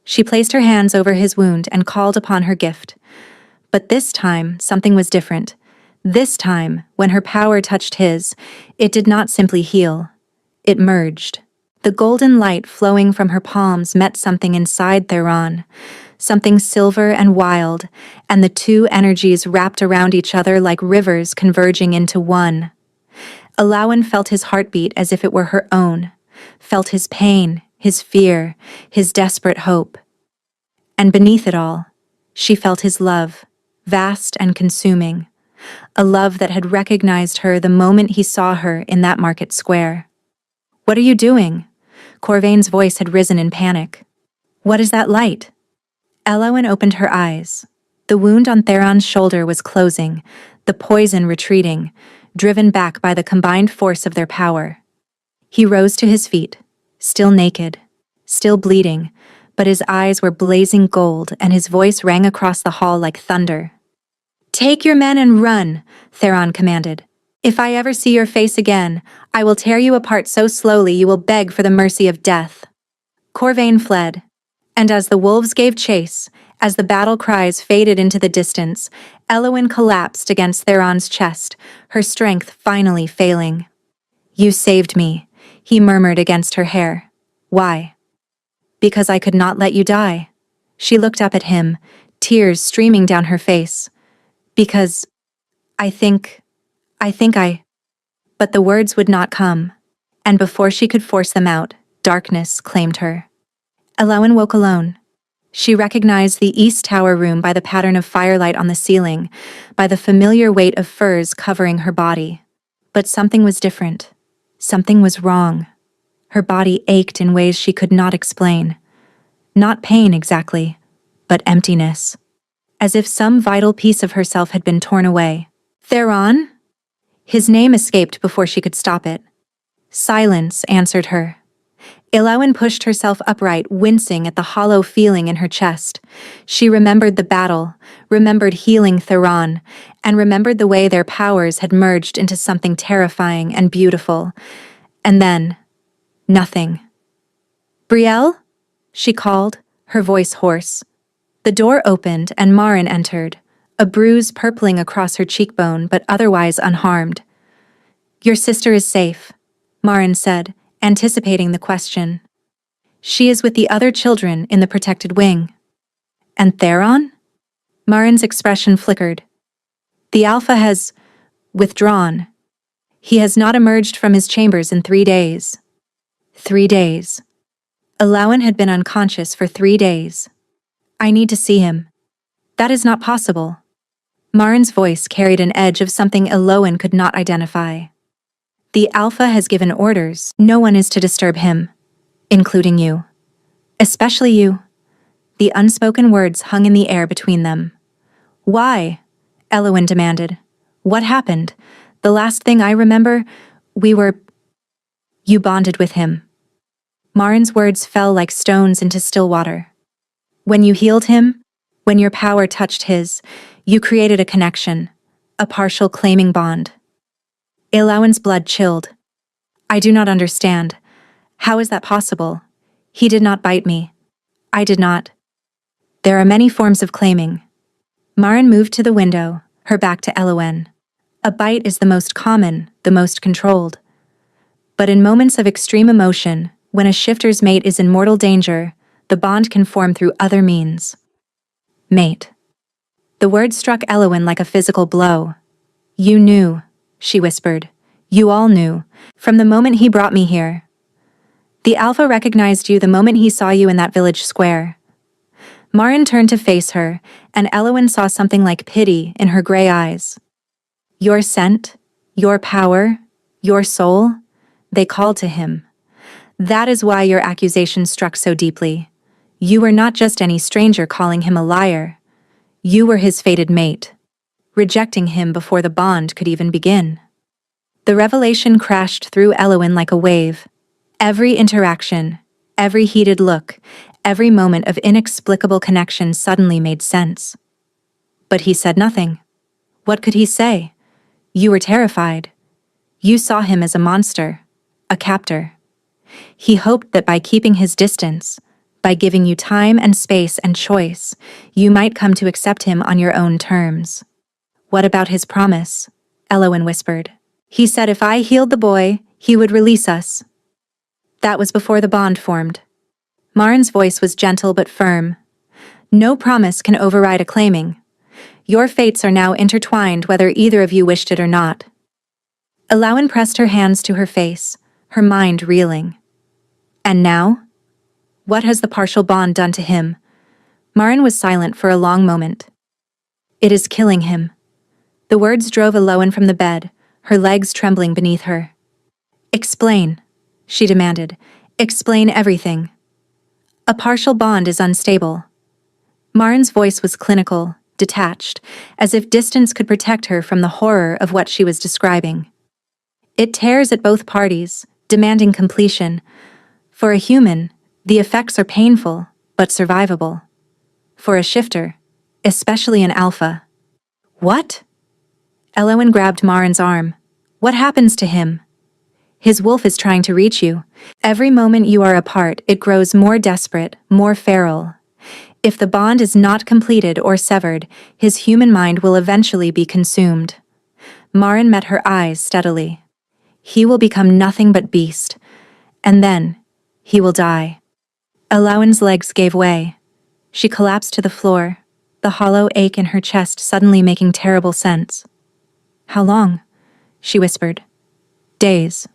She placed her hands over his wound and called upon her gift. But this time, something was different. This time, when her power touched his, it did not simply heal. It merged. The golden light flowing from her palms met something inside Theron, something silver and wild, and the two energies wrapped around each other like rivers converging into one. Elowin felt his heartbeat as if it were her own, felt his pain, his fear, his desperate hope. And beneath it all, she felt his love, vast and consuming, a love that had recognized her the moment he saw her in that market square. "What are you doing?" Corvain's voice had risen in panic. "What is that light?" Elowin opened her eyes. The wound on Theron's shoulder was closing, the poison retreating, driven back by the combined force of their power. He rose to his feet, still naked, still bleeding, but his eyes were blazing gold and his voice rang across the hall like thunder. "Take your men and run," Theron commanded. If I ever see your face again, I will tear you apart so slowly you will beg for the mercy of death." Corvain fled, and as the wolves gave chase, as the battle cries faded into the distance, Elowyn collapsed against Theron's chest, her strength finally failing. "You saved me," he murmured against her hair. "Why?" "Because I could not let you die." She looked up at him, tears streaming down her face. "Because I think I—" But the words would not come, and before she could force them out, darkness claimed her. Elowyn woke alone. She recognized the East Tower room by the pattern of firelight on the ceiling, by the familiar weight of furs covering her body. But something was different. Something was wrong. Her body ached in ways she could not explain. Not pain exactly, but emptiness. As if some vital piece of herself had been torn away. "Theron?" His name escaped before she could stop it. Silence answered her. Elowyn pushed herself upright, wincing at the hollow feeling in her chest. She remembered the battle, remembered healing Theron, and remembered the way their powers had merged into something terrifying and beautiful. And then, nothing. "Brielle?" she called, her voice hoarse. The door opened and Marin entered, a bruise purpling across her cheekbone but otherwise unharmed. "Your sister is safe," Marin said, anticipating the question. "She is with the other children in the protected wing." "And Theron?" Marin's expression flickered. "The Alpha has withdrawn. He has not emerged from his chambers in 3 days." 3 days. Elowyn had been unconscious for 3 days. "I need to see him." "That is not possible." Marin's voice carried an edge of something Elowyn could not identify. "The Alpha has given orders. No one is to disturb him, including you. Especially you." The unspoken words hung in the air between them. "Why?" Elowyn demanded. "What happened? The last thing I remember, You bonded with him." Marin's words fell like stones into still water. "When you healed him, when your power touched his, you created a connection, a partial claiming bond." Elowyn's blood chilled. "I do not understand. How is that possible? He did not bite me. I did not." "There are many forms of claiming." Marin moved to the window, her back to Elowyn. "A bite is the most common, the most controlled. But in moments of extreme emotion, when a shifter's mate is in mortal danger, the bond can form through other means." "Mate." The word struck Elowyn like a physical blow. "You knew," she whispered. "You all knew, from the moment he brought me here. The Alpha recognized you the moment he saw you in that village square." Marin turned to face her, and Elowyn saw something like pity in her gray eyes. "Your scent, your power, your soul, they called to him. That is why your accusation struck so deeply. You were not just any stranger calling him a liar. You were his fated mate, rejecting him before the bond could even begin." The revelation crashed through Elowyn like a wave. Every interaction, every heated look, every moment of inexplicable connection suddenly made sense. But he said nothing. What could he say? You were terrified. You saw him as a monster, a captor. He hoped that by keeping his distance, by giving you time and space and choice, you might come to accept him on your own terms. "What about his promise?" Elowyn whispered. "He said if I healed the boy, he would release us." "That was before the bond formed." Marin's voice was gentle but firm. "No promise can override a claiming. Your fates are now intertwined whether either of you wished it or not." Elowyn pressed her hands to her face, her mind reeling. "And now? What has the partial bond done to him?" Marin was silent for a long moment. "It is killing him." The words drove Elowyn from the bed, her legs trembling beneath her. "Explain," she demanded. "Explain everything." "A partial bond is unstable." Marin's voice was clinical, detached, as if distance could protect her from the horror of what she was describing. "It tears at both parties, demanding completion. For a human, the effects are painful, but survivable. For a shifter, especially an alpha." "What?" Elowyn grabbed Marin's arm. What happens to him? His wolf is trying to reach you. Every moment you are apart, it grows more desperate, more feral. If the bond is not completed or severed, his human mind will eventually be consumed. Marin met her eyes steadily. He will become nothing but beast. And then, he will die. Elowen's legs gave way. She collapsed to the floor, the hollow ache in her chest suddenly making terrible sense. How long? She whispered. Days.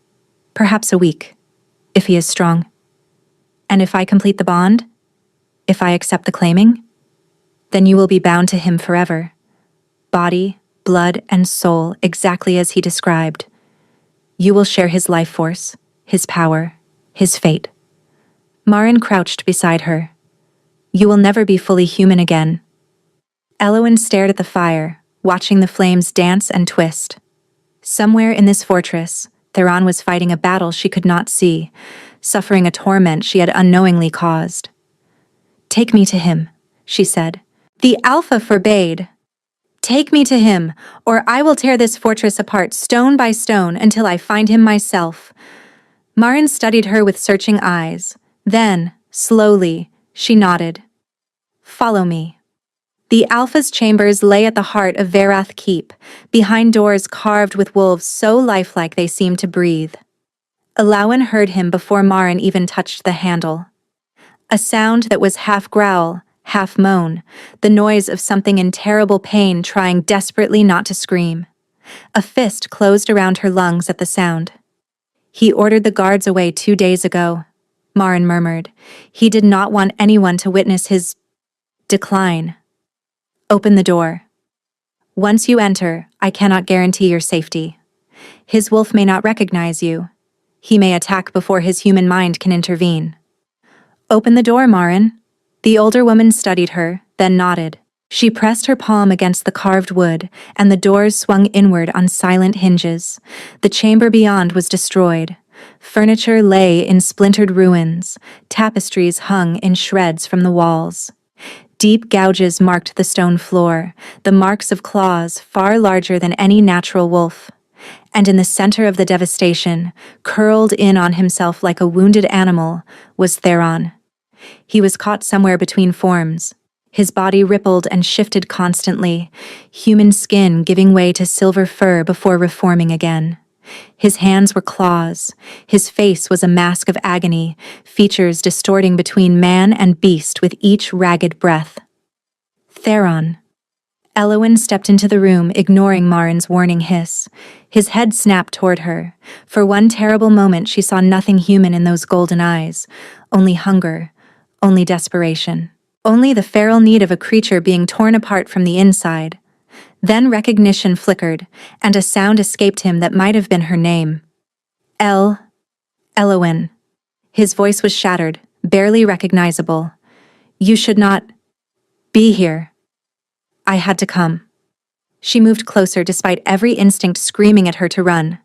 Perhaps a week, if he is strong. And if I complete the bond? If I accept the claiming? Then you will be bound to him forever. Body, blood, and soul exactly as he described. You will share his life force, his power, his fate. Marin crouched beside her. You will never be fully human again. Elowen stared at the fire, watching the flames dance and twist. Somewhere in this fortress, Theron was fighting a battle she could not see, suffering a torment she had unknowingly caused. Take me to him, she said. The Alpha forbade. Take me to him, or I will tear this fortress apart stone by stone until I find him myself. Marin studied her with searching eyes. Then, slowly, she nodded. Follow me. The Alpha's chambers lay at the heart of Verath Keep, behind doors carved with wolves so lifelike they seemed to breathe. Elowen heard him before Marin even touched the handle. A sound that was half growl, half moan, the noise of something in terrible pain trying desperately not to scream. A fist closed around her lungs at the sound. He ordered the guards away 2 days ago, Marin murmured. He did not want anyone to witness his decline. Open the door. Once you enter, I cannot guarantee your safety. His wolf may not recognize you. He may attack before his human mind can intervene. Open the door, Marin. The older woman studied her, then nodded. She pressed her palm against the carved wood, and the doors swung inward on silent hinges. The chamber beyond was destroyed. Furniture lay in splintered ruins. Tapestries hung in shreds from the walls. Deep gouges marked the stone floor, the marks of claws far larger than any natural wolf. And in the center of the devastation, curled in on himself like a wounded animal, was Theron. He was caught somewhere between forms. His body rippled and shifted constantly, human skin giving way to silver fur before reforming again. His hands were claws. His face was a mask of agony, features distorting between man and beast with each ragged breath. Theron. Elowen stepped into the room, ignoring Marin's warning hiss. His head snapped toward her. For one terrible moment she saw nothing human in those golden eyes. Only hunger. Only desperation. Only the feral need of a creature being torn apart from the inside. Then recognition flickered, and a sound escaped him that might have been her name. Elowen. His voice was shattered, barely recognizable. You should not be here. I had to come. She moved closer despite every instinct screaming at her to run.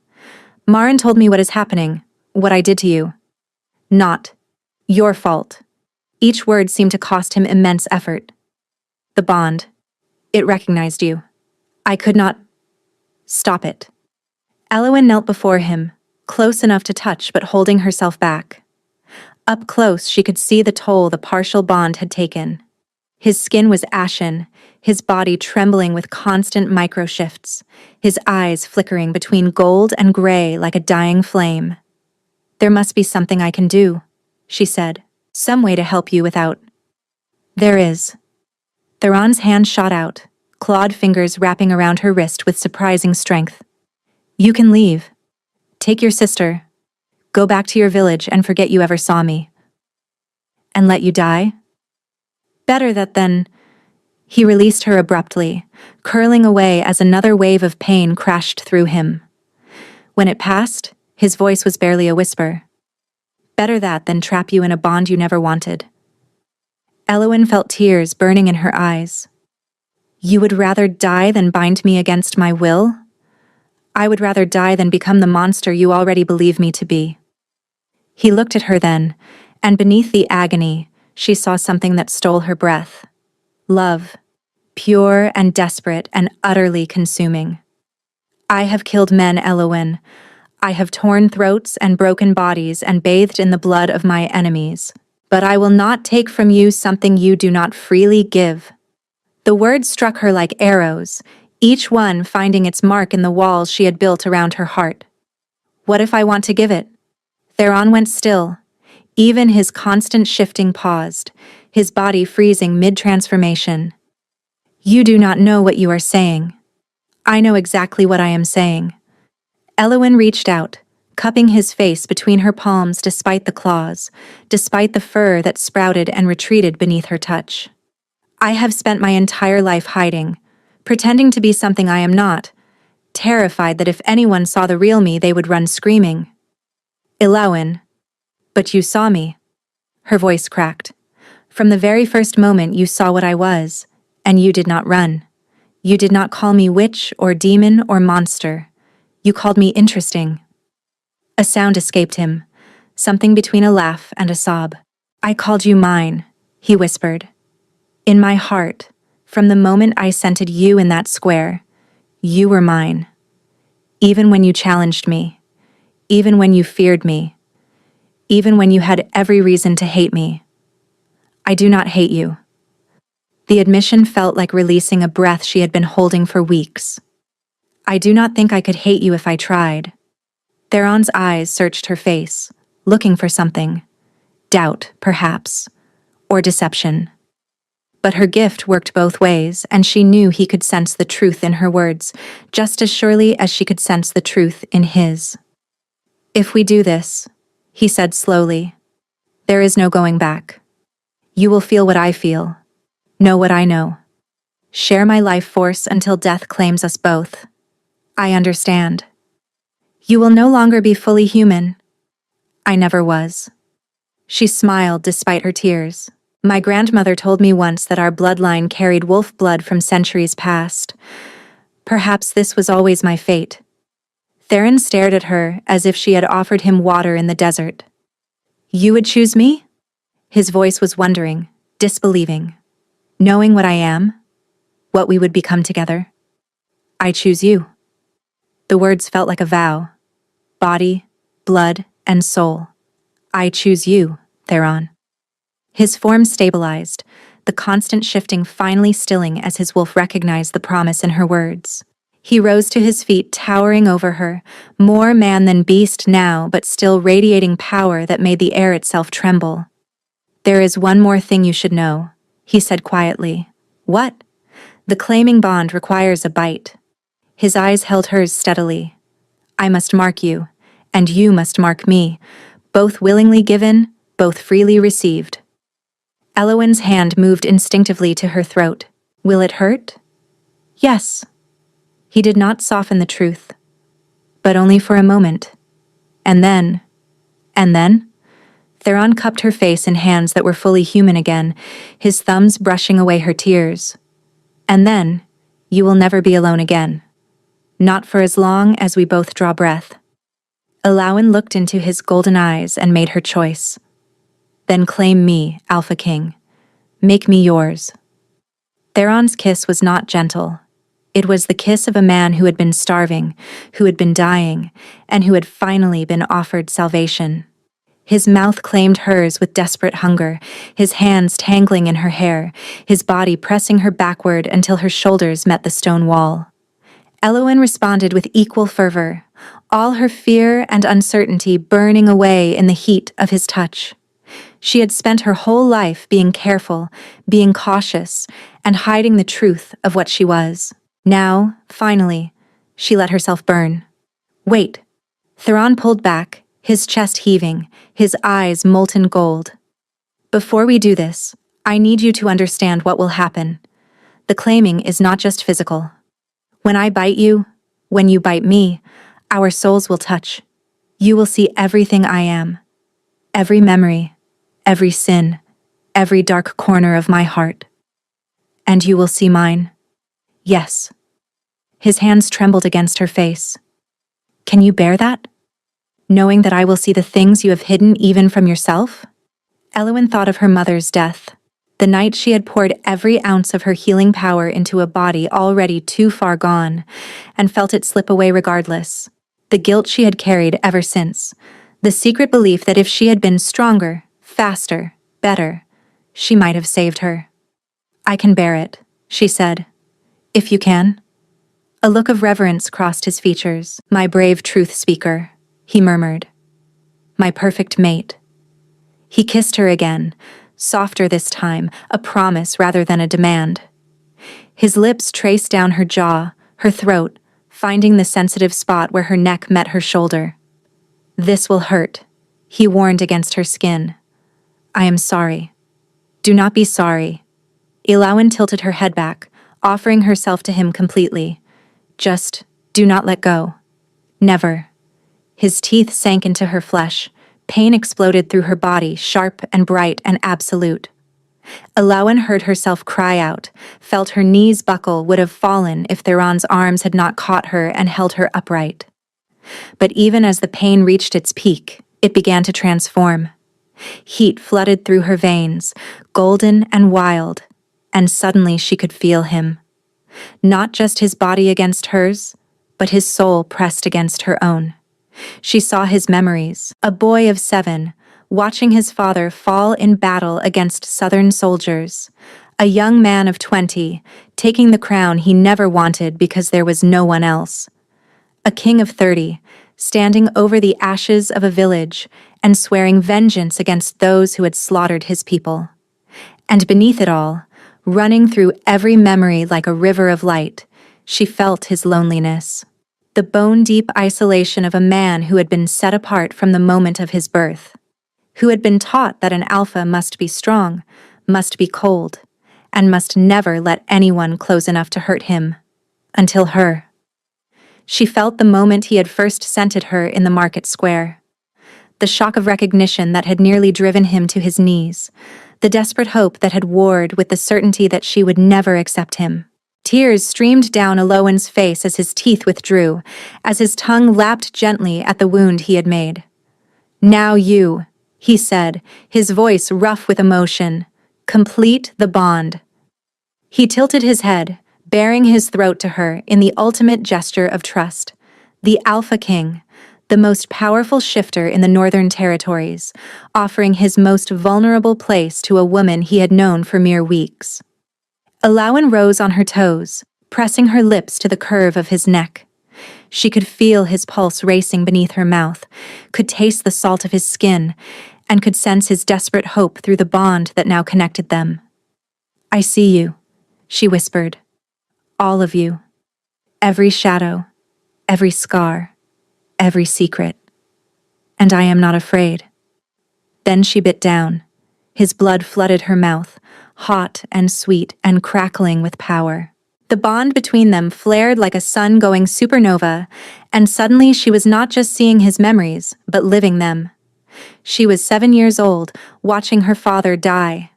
Marin told me what is happening, what I did to you. Not your fault. Each word seemed to cost him immense effort. The bond. It recognized you. I could not stop it. Elowen knelt before him, close enough to touch but holding herself back. Up close she could see the toll the partial bond had taken. His skin was ashen, his body trembling with constant micro-shifts, his eyes flickering between gold and gray like a dying flame. There must be something I can do, she said. Some way to help you without. There is. Theron's hand shot out, clawed fingers wrapping around her wrist with surprising strength. You can leave. Take your sister. Go back to your village and forget you ever saw me. And let you die? Better that than. He released her abruptly, curling away as another wave of pain crashed through him. When it passed, his voice was barely a whisper. Better that than trap you in a bond you never wanted. Elowen felt tears burning in her eyes. You would rather die than bind me against my will? I would rather die than become the monster you already believe me to be. He looked at her then, and beneath the agony, she saw something that stole her breath. Love, pure and desperate and utterly consuming. I have killed men, Elowen. I have torn throats and broken bodies and bathed in the blood of my enemies. But I will not take from you something you do not freely give. The words struck her like arrows, each one finding its mark in the walls she had built around her heart. What if I want to give it? Theron went still. Even his constant shifting paused, his body freezing mid-transformation. You do not know what you are saying. I know exactly what I am saying. Elowen reached out, cupping his face between her palms despite the claws, despite the fur that sprouted and retreated beneath her touch. I have spent my entire life hiding, pretending to be something I am not, terrified that if anyone saw the real me they would run screaming. Elowen, but you saw me. Her voice cracked. From the very first moment you saw what I was, and you did not run. You did not call me witch or demon or monster. You called me interesting. A sound escaped him, something between a laugh and a sob. I called you mine, he whispered. In my heart, from the moment I scented you in that square, you were mine. Even when you challenged me, even when you feared me, even when you had every reason to hate me. I do not hate you. The admission felt like releasing a breath she had been holding for weeks. I do not think I could hate you if I tried. Theron's eyes searched her face, looking for something. Doubt, perhaps, or deception. But her gift worked both ways, and she knew he could sense the truth in her words, just as surely as she could sense the truth in his. If we do this, he said slowly, there is no going back. You will feel what I feel, know what I know. Share my life force until death claims us both. I understand. You will no longer be fully human. I never was. She smiled despite her tears. My grandmother told me once that our bloodline carried wolf blood from centuries past. Perhaps this was always my fate. Theron stared at her as if she had offered him water in the desert. You would choose me? His voice was wondering, disbelieving. Knowing what I am, what we would become together. I choose you. The words felt like a vow. Body, blood, and soul. I choose you, Theron. His form stabilized, the constant shifting finally stilling as his wolf recognized the promise in her words. He rose to his feet, towering over her, more man than beast now, but still radiating power that made the air itself tremble. There is one more thing you should know, he said quietly. What? The claiming bond requires a bite. His eyes held hers steadily. I must mark you, and you must mark me, both willingly given, both freely received. Elowen's hand moved instinctively to her throat. Will it hurt? Yes. He did not soften the truth, but only for a moment. And then? Theron cupped her face in hands that were fully human again, his thumbs brushing away her tears. And then, you will never be alone again. Not for as long as we both draw breath. Elowen looked into his golden eyes and made her choice. Then claim me, Alpha King. Make me yours. Theron's kiss was not gentle. It was the kiss of a man who had been starving, who had been dying, and who had finally been offered salvation. His mouth claimed hers with desperate hunger, his hands tangling in her hair, his body pressing her backward until her shoulders met the stone wall. Elowen responded with equal fervor, all her fear and uncertainty burning away in the heat of his touch. She had spent her whole life being careful, being cautious, and hiding the truth of what she was. Now, finally, she let herself burn. Wait. Theron pulled back, his chest heaving, his eyes molten gold. Before we do this, I need you to understand what will happen. The claiming is not just physical. When I bite you, when you bite me, our souls will touch. You will see everything I am. Every memory, every sin, every dark corner of my heart. And you will see mine. Yes. His hands trembled against her face. Can you bear that? Knowing that I will see the things you have hidden even from yourself? Elowen thought of her mother's death. The night she had poured every ounce of her healing power into a body already too far gone, and felt it slip away regardless. The guilt she had carried ever since. The secret belief that if she had been stronger, faster, better, she might have saved her. "I can bear it," she said. "If you can." A look of reverence crossed his features. "My brave truth speaker," he murmured. "My perfect mate." He kissed her again, softer this time, a promise rather than a demand. His lips traced down her jaw, her throat, finding the sensitive spot where her neck met her shoulder. "This will hurt," he warned against her skin. "I am sorry." "Do not be sorry." Ilawan tilted her head back, offering herself to him completely. "Just do not let go. Never." His teeth sank into her flesh. Pain exploded through her body, sharp and bright and absolute. Ilawan heard herself cry out, felt her knees buckle, would have fallen if Theron's arms had not caught her and held her upright. But even as the pain reached its peak, it began to transform. Heat flooded through her veins, golden and wild, and suddenly she could feel him. Not just his body against hers, but his soul pressed against her own. She saw his memories, a boy of 7, watching his father fall in battle against Southern soldiers, a young man of 20, taking the crown he never wanted because there was no one else, a king of 30, standing over the ashes of a village and swearing vengeance against those who had slaughtered his people. And beneath it all, running through every memory like a river of light, she felt his loneliness. The bone-deep isolation of a man who had been set apart from the moment of his birth, who had been taught that an alpha must be strong, must be cold, and must never let anyone close enough to hurt him. Until her. She felt the moment he had first scented her in the market square. The shock of recognition that had nearly driven him to his knees, the desperate hope that had warred with the certainty that she would never accept him. Tears streamed down Ilawan's face as his teeth withdrew, as his tongue lapped gently at the wound he had made. "Now you," he said, his voice rough with emotion, "complete the bond." He tilted his head, baring his throat to her in the ultimate gesture of trust. The Alpha King, the most powerful shifter in the Northern Territories, offering his most vulnerable place to a woman he had known for mere weeks. Ilawan rose on her toes, pressing her lips to the curve of his neck. She could feel his pulse racing beneath her mouth, could taste the salt of his skin, and could sense his desperate hope through the bond that now connected them. "I see you," she whispered. "All of you. Every shadow, every scar, every secret. And I am not afraid." Then she bit down. His blood flooded her mouth, hot and sweet and crackling with power. The bond between them flared like a sun-going supernova, and suddenly she was not just seeing his memories, but living them. She was 7 years old, watching her father die.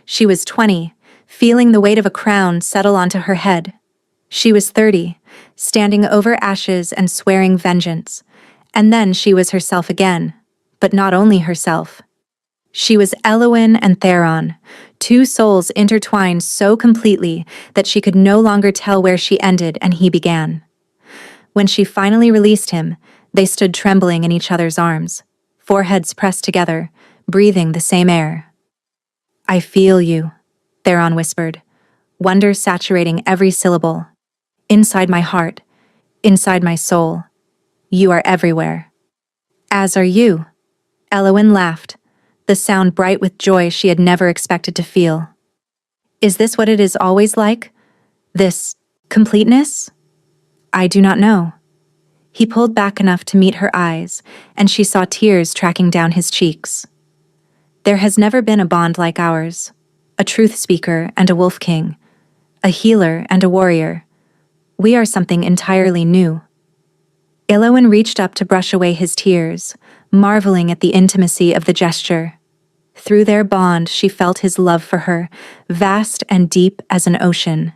She was 20, feeling the weight of a crown settle onto her head. She was 30, standing over ashes and swearing vengeance. And then she was herself again, but not only herself. She was Ilawan and Theron, two souls intertwined so completely that she could no longer tell where she ended and he began. When she finally released him, they stood trembling in each other's arms, foreheads pressed together, breathing the same air. "I feel you," Theron whispered, wonder saturating every syllable. "Inside my heart, inside my soul. You are everywhere." "As are you," Ilawan laughed, the sound bright with joy she had never expected to feel. "Is this what it is always like? This completeness?" "I do not know." He pulled back enough to meet her eyes, and she saw tears tracking down his cheeks. "There has never been a bond like ours. A truth speaker and a wolf king. A healer and a warrior. We are something entirely new." Ilawan reached up to brush away his tears, marveling at the intimacy of the gesture. Through their bond, she felt his love for her, vast and deep as an ocean.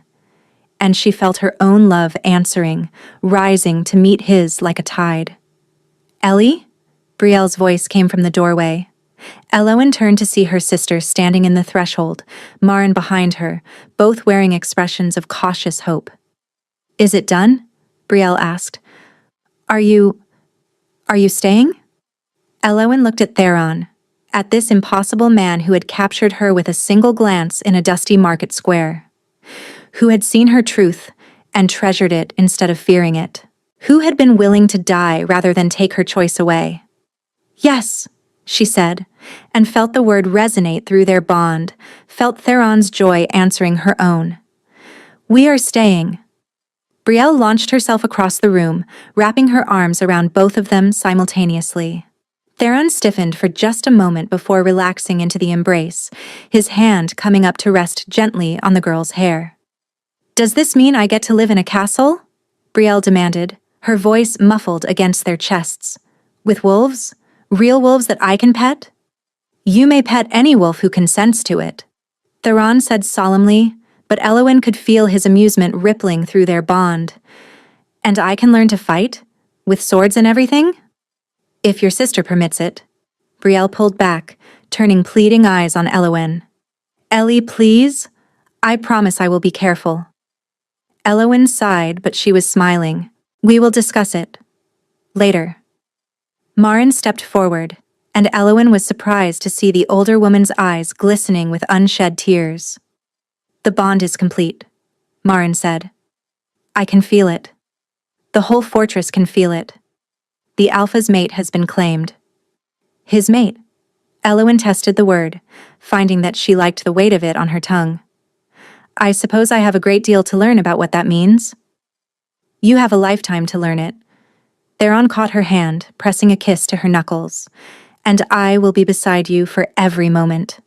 And she felt her own love answering, rising to meet his like a tide. "Ellie?" Brielle's voice came from the doorway. Elowen turned to see her sister standing in the threshold, Marin behind her, both wearing expressions of cautious hope. "Is it done?" Brielle asked. Are you staying?" Elowen looked at Theron, at this impossible man who had captured her with a single glance in a dusty market square, who had seen her truth and treasured it instead of fearing it, who had been willing to die rather than take her choice away. "Yes," she said, and felt the word resonate through their bond, felt Theron's joy answering her own. "We are staying." Brielle launched herself across the room, wrapping her arms around both of them simultaneously. Theron stiffened for just a moment before relaxing into the embrace, his hand coming up to rest gently on the girl's hair. "Does this mean I get to live in a castle?" Brielle demanded, her voice muffled against their chests. "With wolves? Real wolves that I can pet?" "You may pet any wolf who consents to it," Theron said solemnly, but Elowen could feel his amusement rippling through their bond. "And I can learn to fight? With swords and everything?" "If your sister permits it." Brielle pulled back, turning pleading eyes on Elowen. "Ellie, please? I promise I will be careful." Elowen sighed, but she was smiling. "We will discuss it. Later." Marin stepped forward, and Elowen was surprised to see the older woman's eyes glistening with unshed tears. "The bond is complete," Marin said. "I can feel it. The whole fortress can feel it. The Alpha's mate has been claimed." "His mate?" Elowen tested the word, finding that she liked the weight of it on her tongue. "I suppose I have a great deal to learn about what that means." "You have a lifetime to learn it." Theron caught her hand, pressing a kiss to her knuckles. "And I will be beside you for every moment."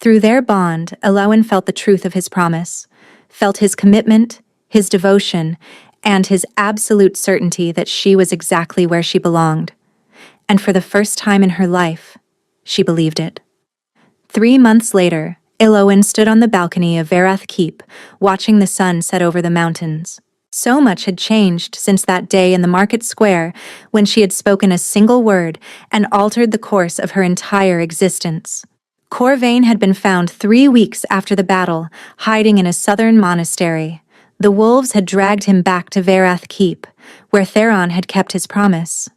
Through their bond, Elowen felt the truth of his promise, felt his commitment, his devotion, and his absolute certainty that she was exactly where she belonged. And for the first time in her life, she believed it. 3 months later, Elowen stood on the balcony of Verath Keep, watching the sun set over the mountains. So much had changed since that day in the market square when she had spoken a single word and altered the course of her entire existence. Corvain had been found 3 weeks after the battle, hiding in a southern monastery. The wolves had dragged him back to Verath Keep, where Theron had kept his promise.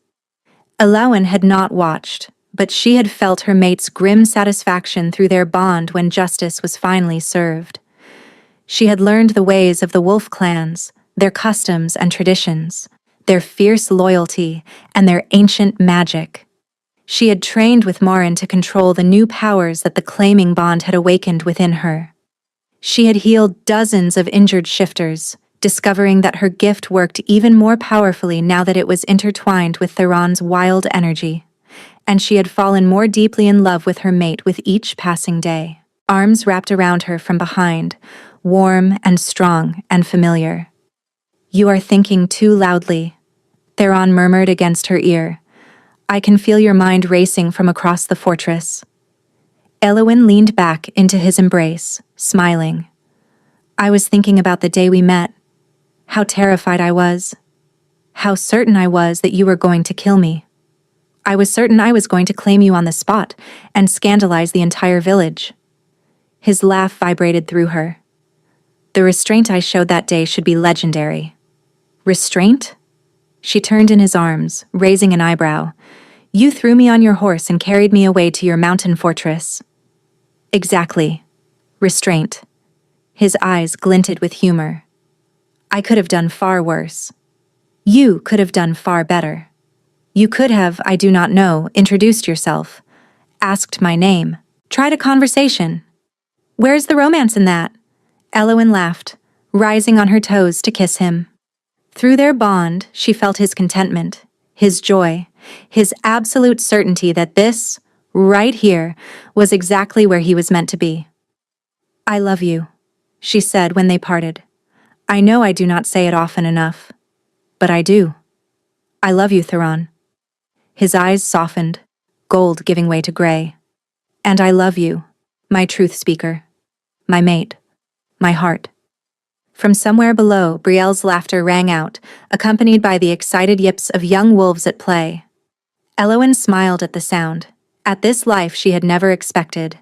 Elowen had not watched, but she had felt her mate's grim satisfaction through their bond when justice was finally served. She had learned the ways of the wolf clans, their customs and traditions, their fierce loyalty, and their ancient magic. She had trained with Marin to control the new powers that the claiming bond had awakened within her. She had healed dozens of injured shifters, discovering that her gift worked even more powerfully now that it was intertwined with Theron's wild energy. And she had fallen more deeply in love with her mate with each passing day. Arms wrapped around her from behind, warm and strong and familiar. "You are thinking too loudly," Theron murmured against her ear. "I can feel your mind racing from across the fortress." Elowen leaned back into his embrace, smiling. "I was thinking about the day we met, how terrified I was, how certain I was that you were going to kill me. I was certain I was going to claim you on the spot and scandalize the entire village." His laugh vibrated through her. "The restraint I showed that day should be legendary." "Restraint?" She turned in his arms, raising an eyebrow. "You threw me on your horse and carried me away to your mountain fortress." "Exactly. Restraint." His eyes glinted with humor. "I could have done far worse. You could have done far better. You could have, I do not know, introduced yourself, asked my name, tried a conversation. Where's the romance in that?" Elowen laughed, rising on her toes to kiss him. Through their bond, she felt his contentment, his joy, his absolute certainty that this, right here, was exactly where he was meant to be. "I love you," she said when they parted. "I know I do not say it often enough, but I do. I love you, Theron." His eyes softened, gold giving way to gray. "And I love you, my truth speaker, my mate, my heart." From somewhere below, Brielle's laughter rang out, accompanied by the excited yips of young wolves at play. Elowen smiled at the sound, At this life she had never expected,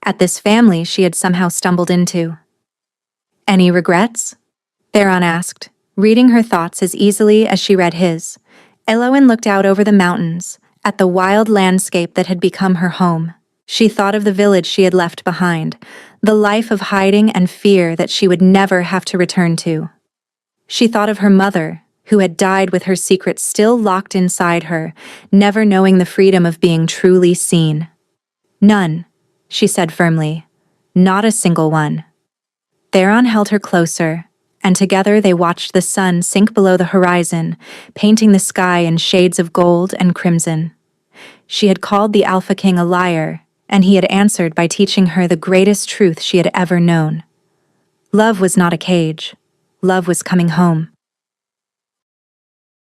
at this family she had somehow stumbled into. Any regrets? Theron asked, reading her thoughts as easily as she read his. Elowen looked out over the mountains, at the wild landscape that had become her home. She thought of the village she had left behind, the life of hiding and fear that she would never have to return to. She thought of her mother, who had died with her secret still locked inside her, never knowing the freedom of being truly seen. None, she said firmly. Not a single one. Theron held her closer, and together they watched the sun sink below the horizon, painting the sky in shades of gold and crimson. She had called the Alpha King a liar, and he had answered by teaching her the greatest truth she had ever known. Love was not a cage. Love was coming home.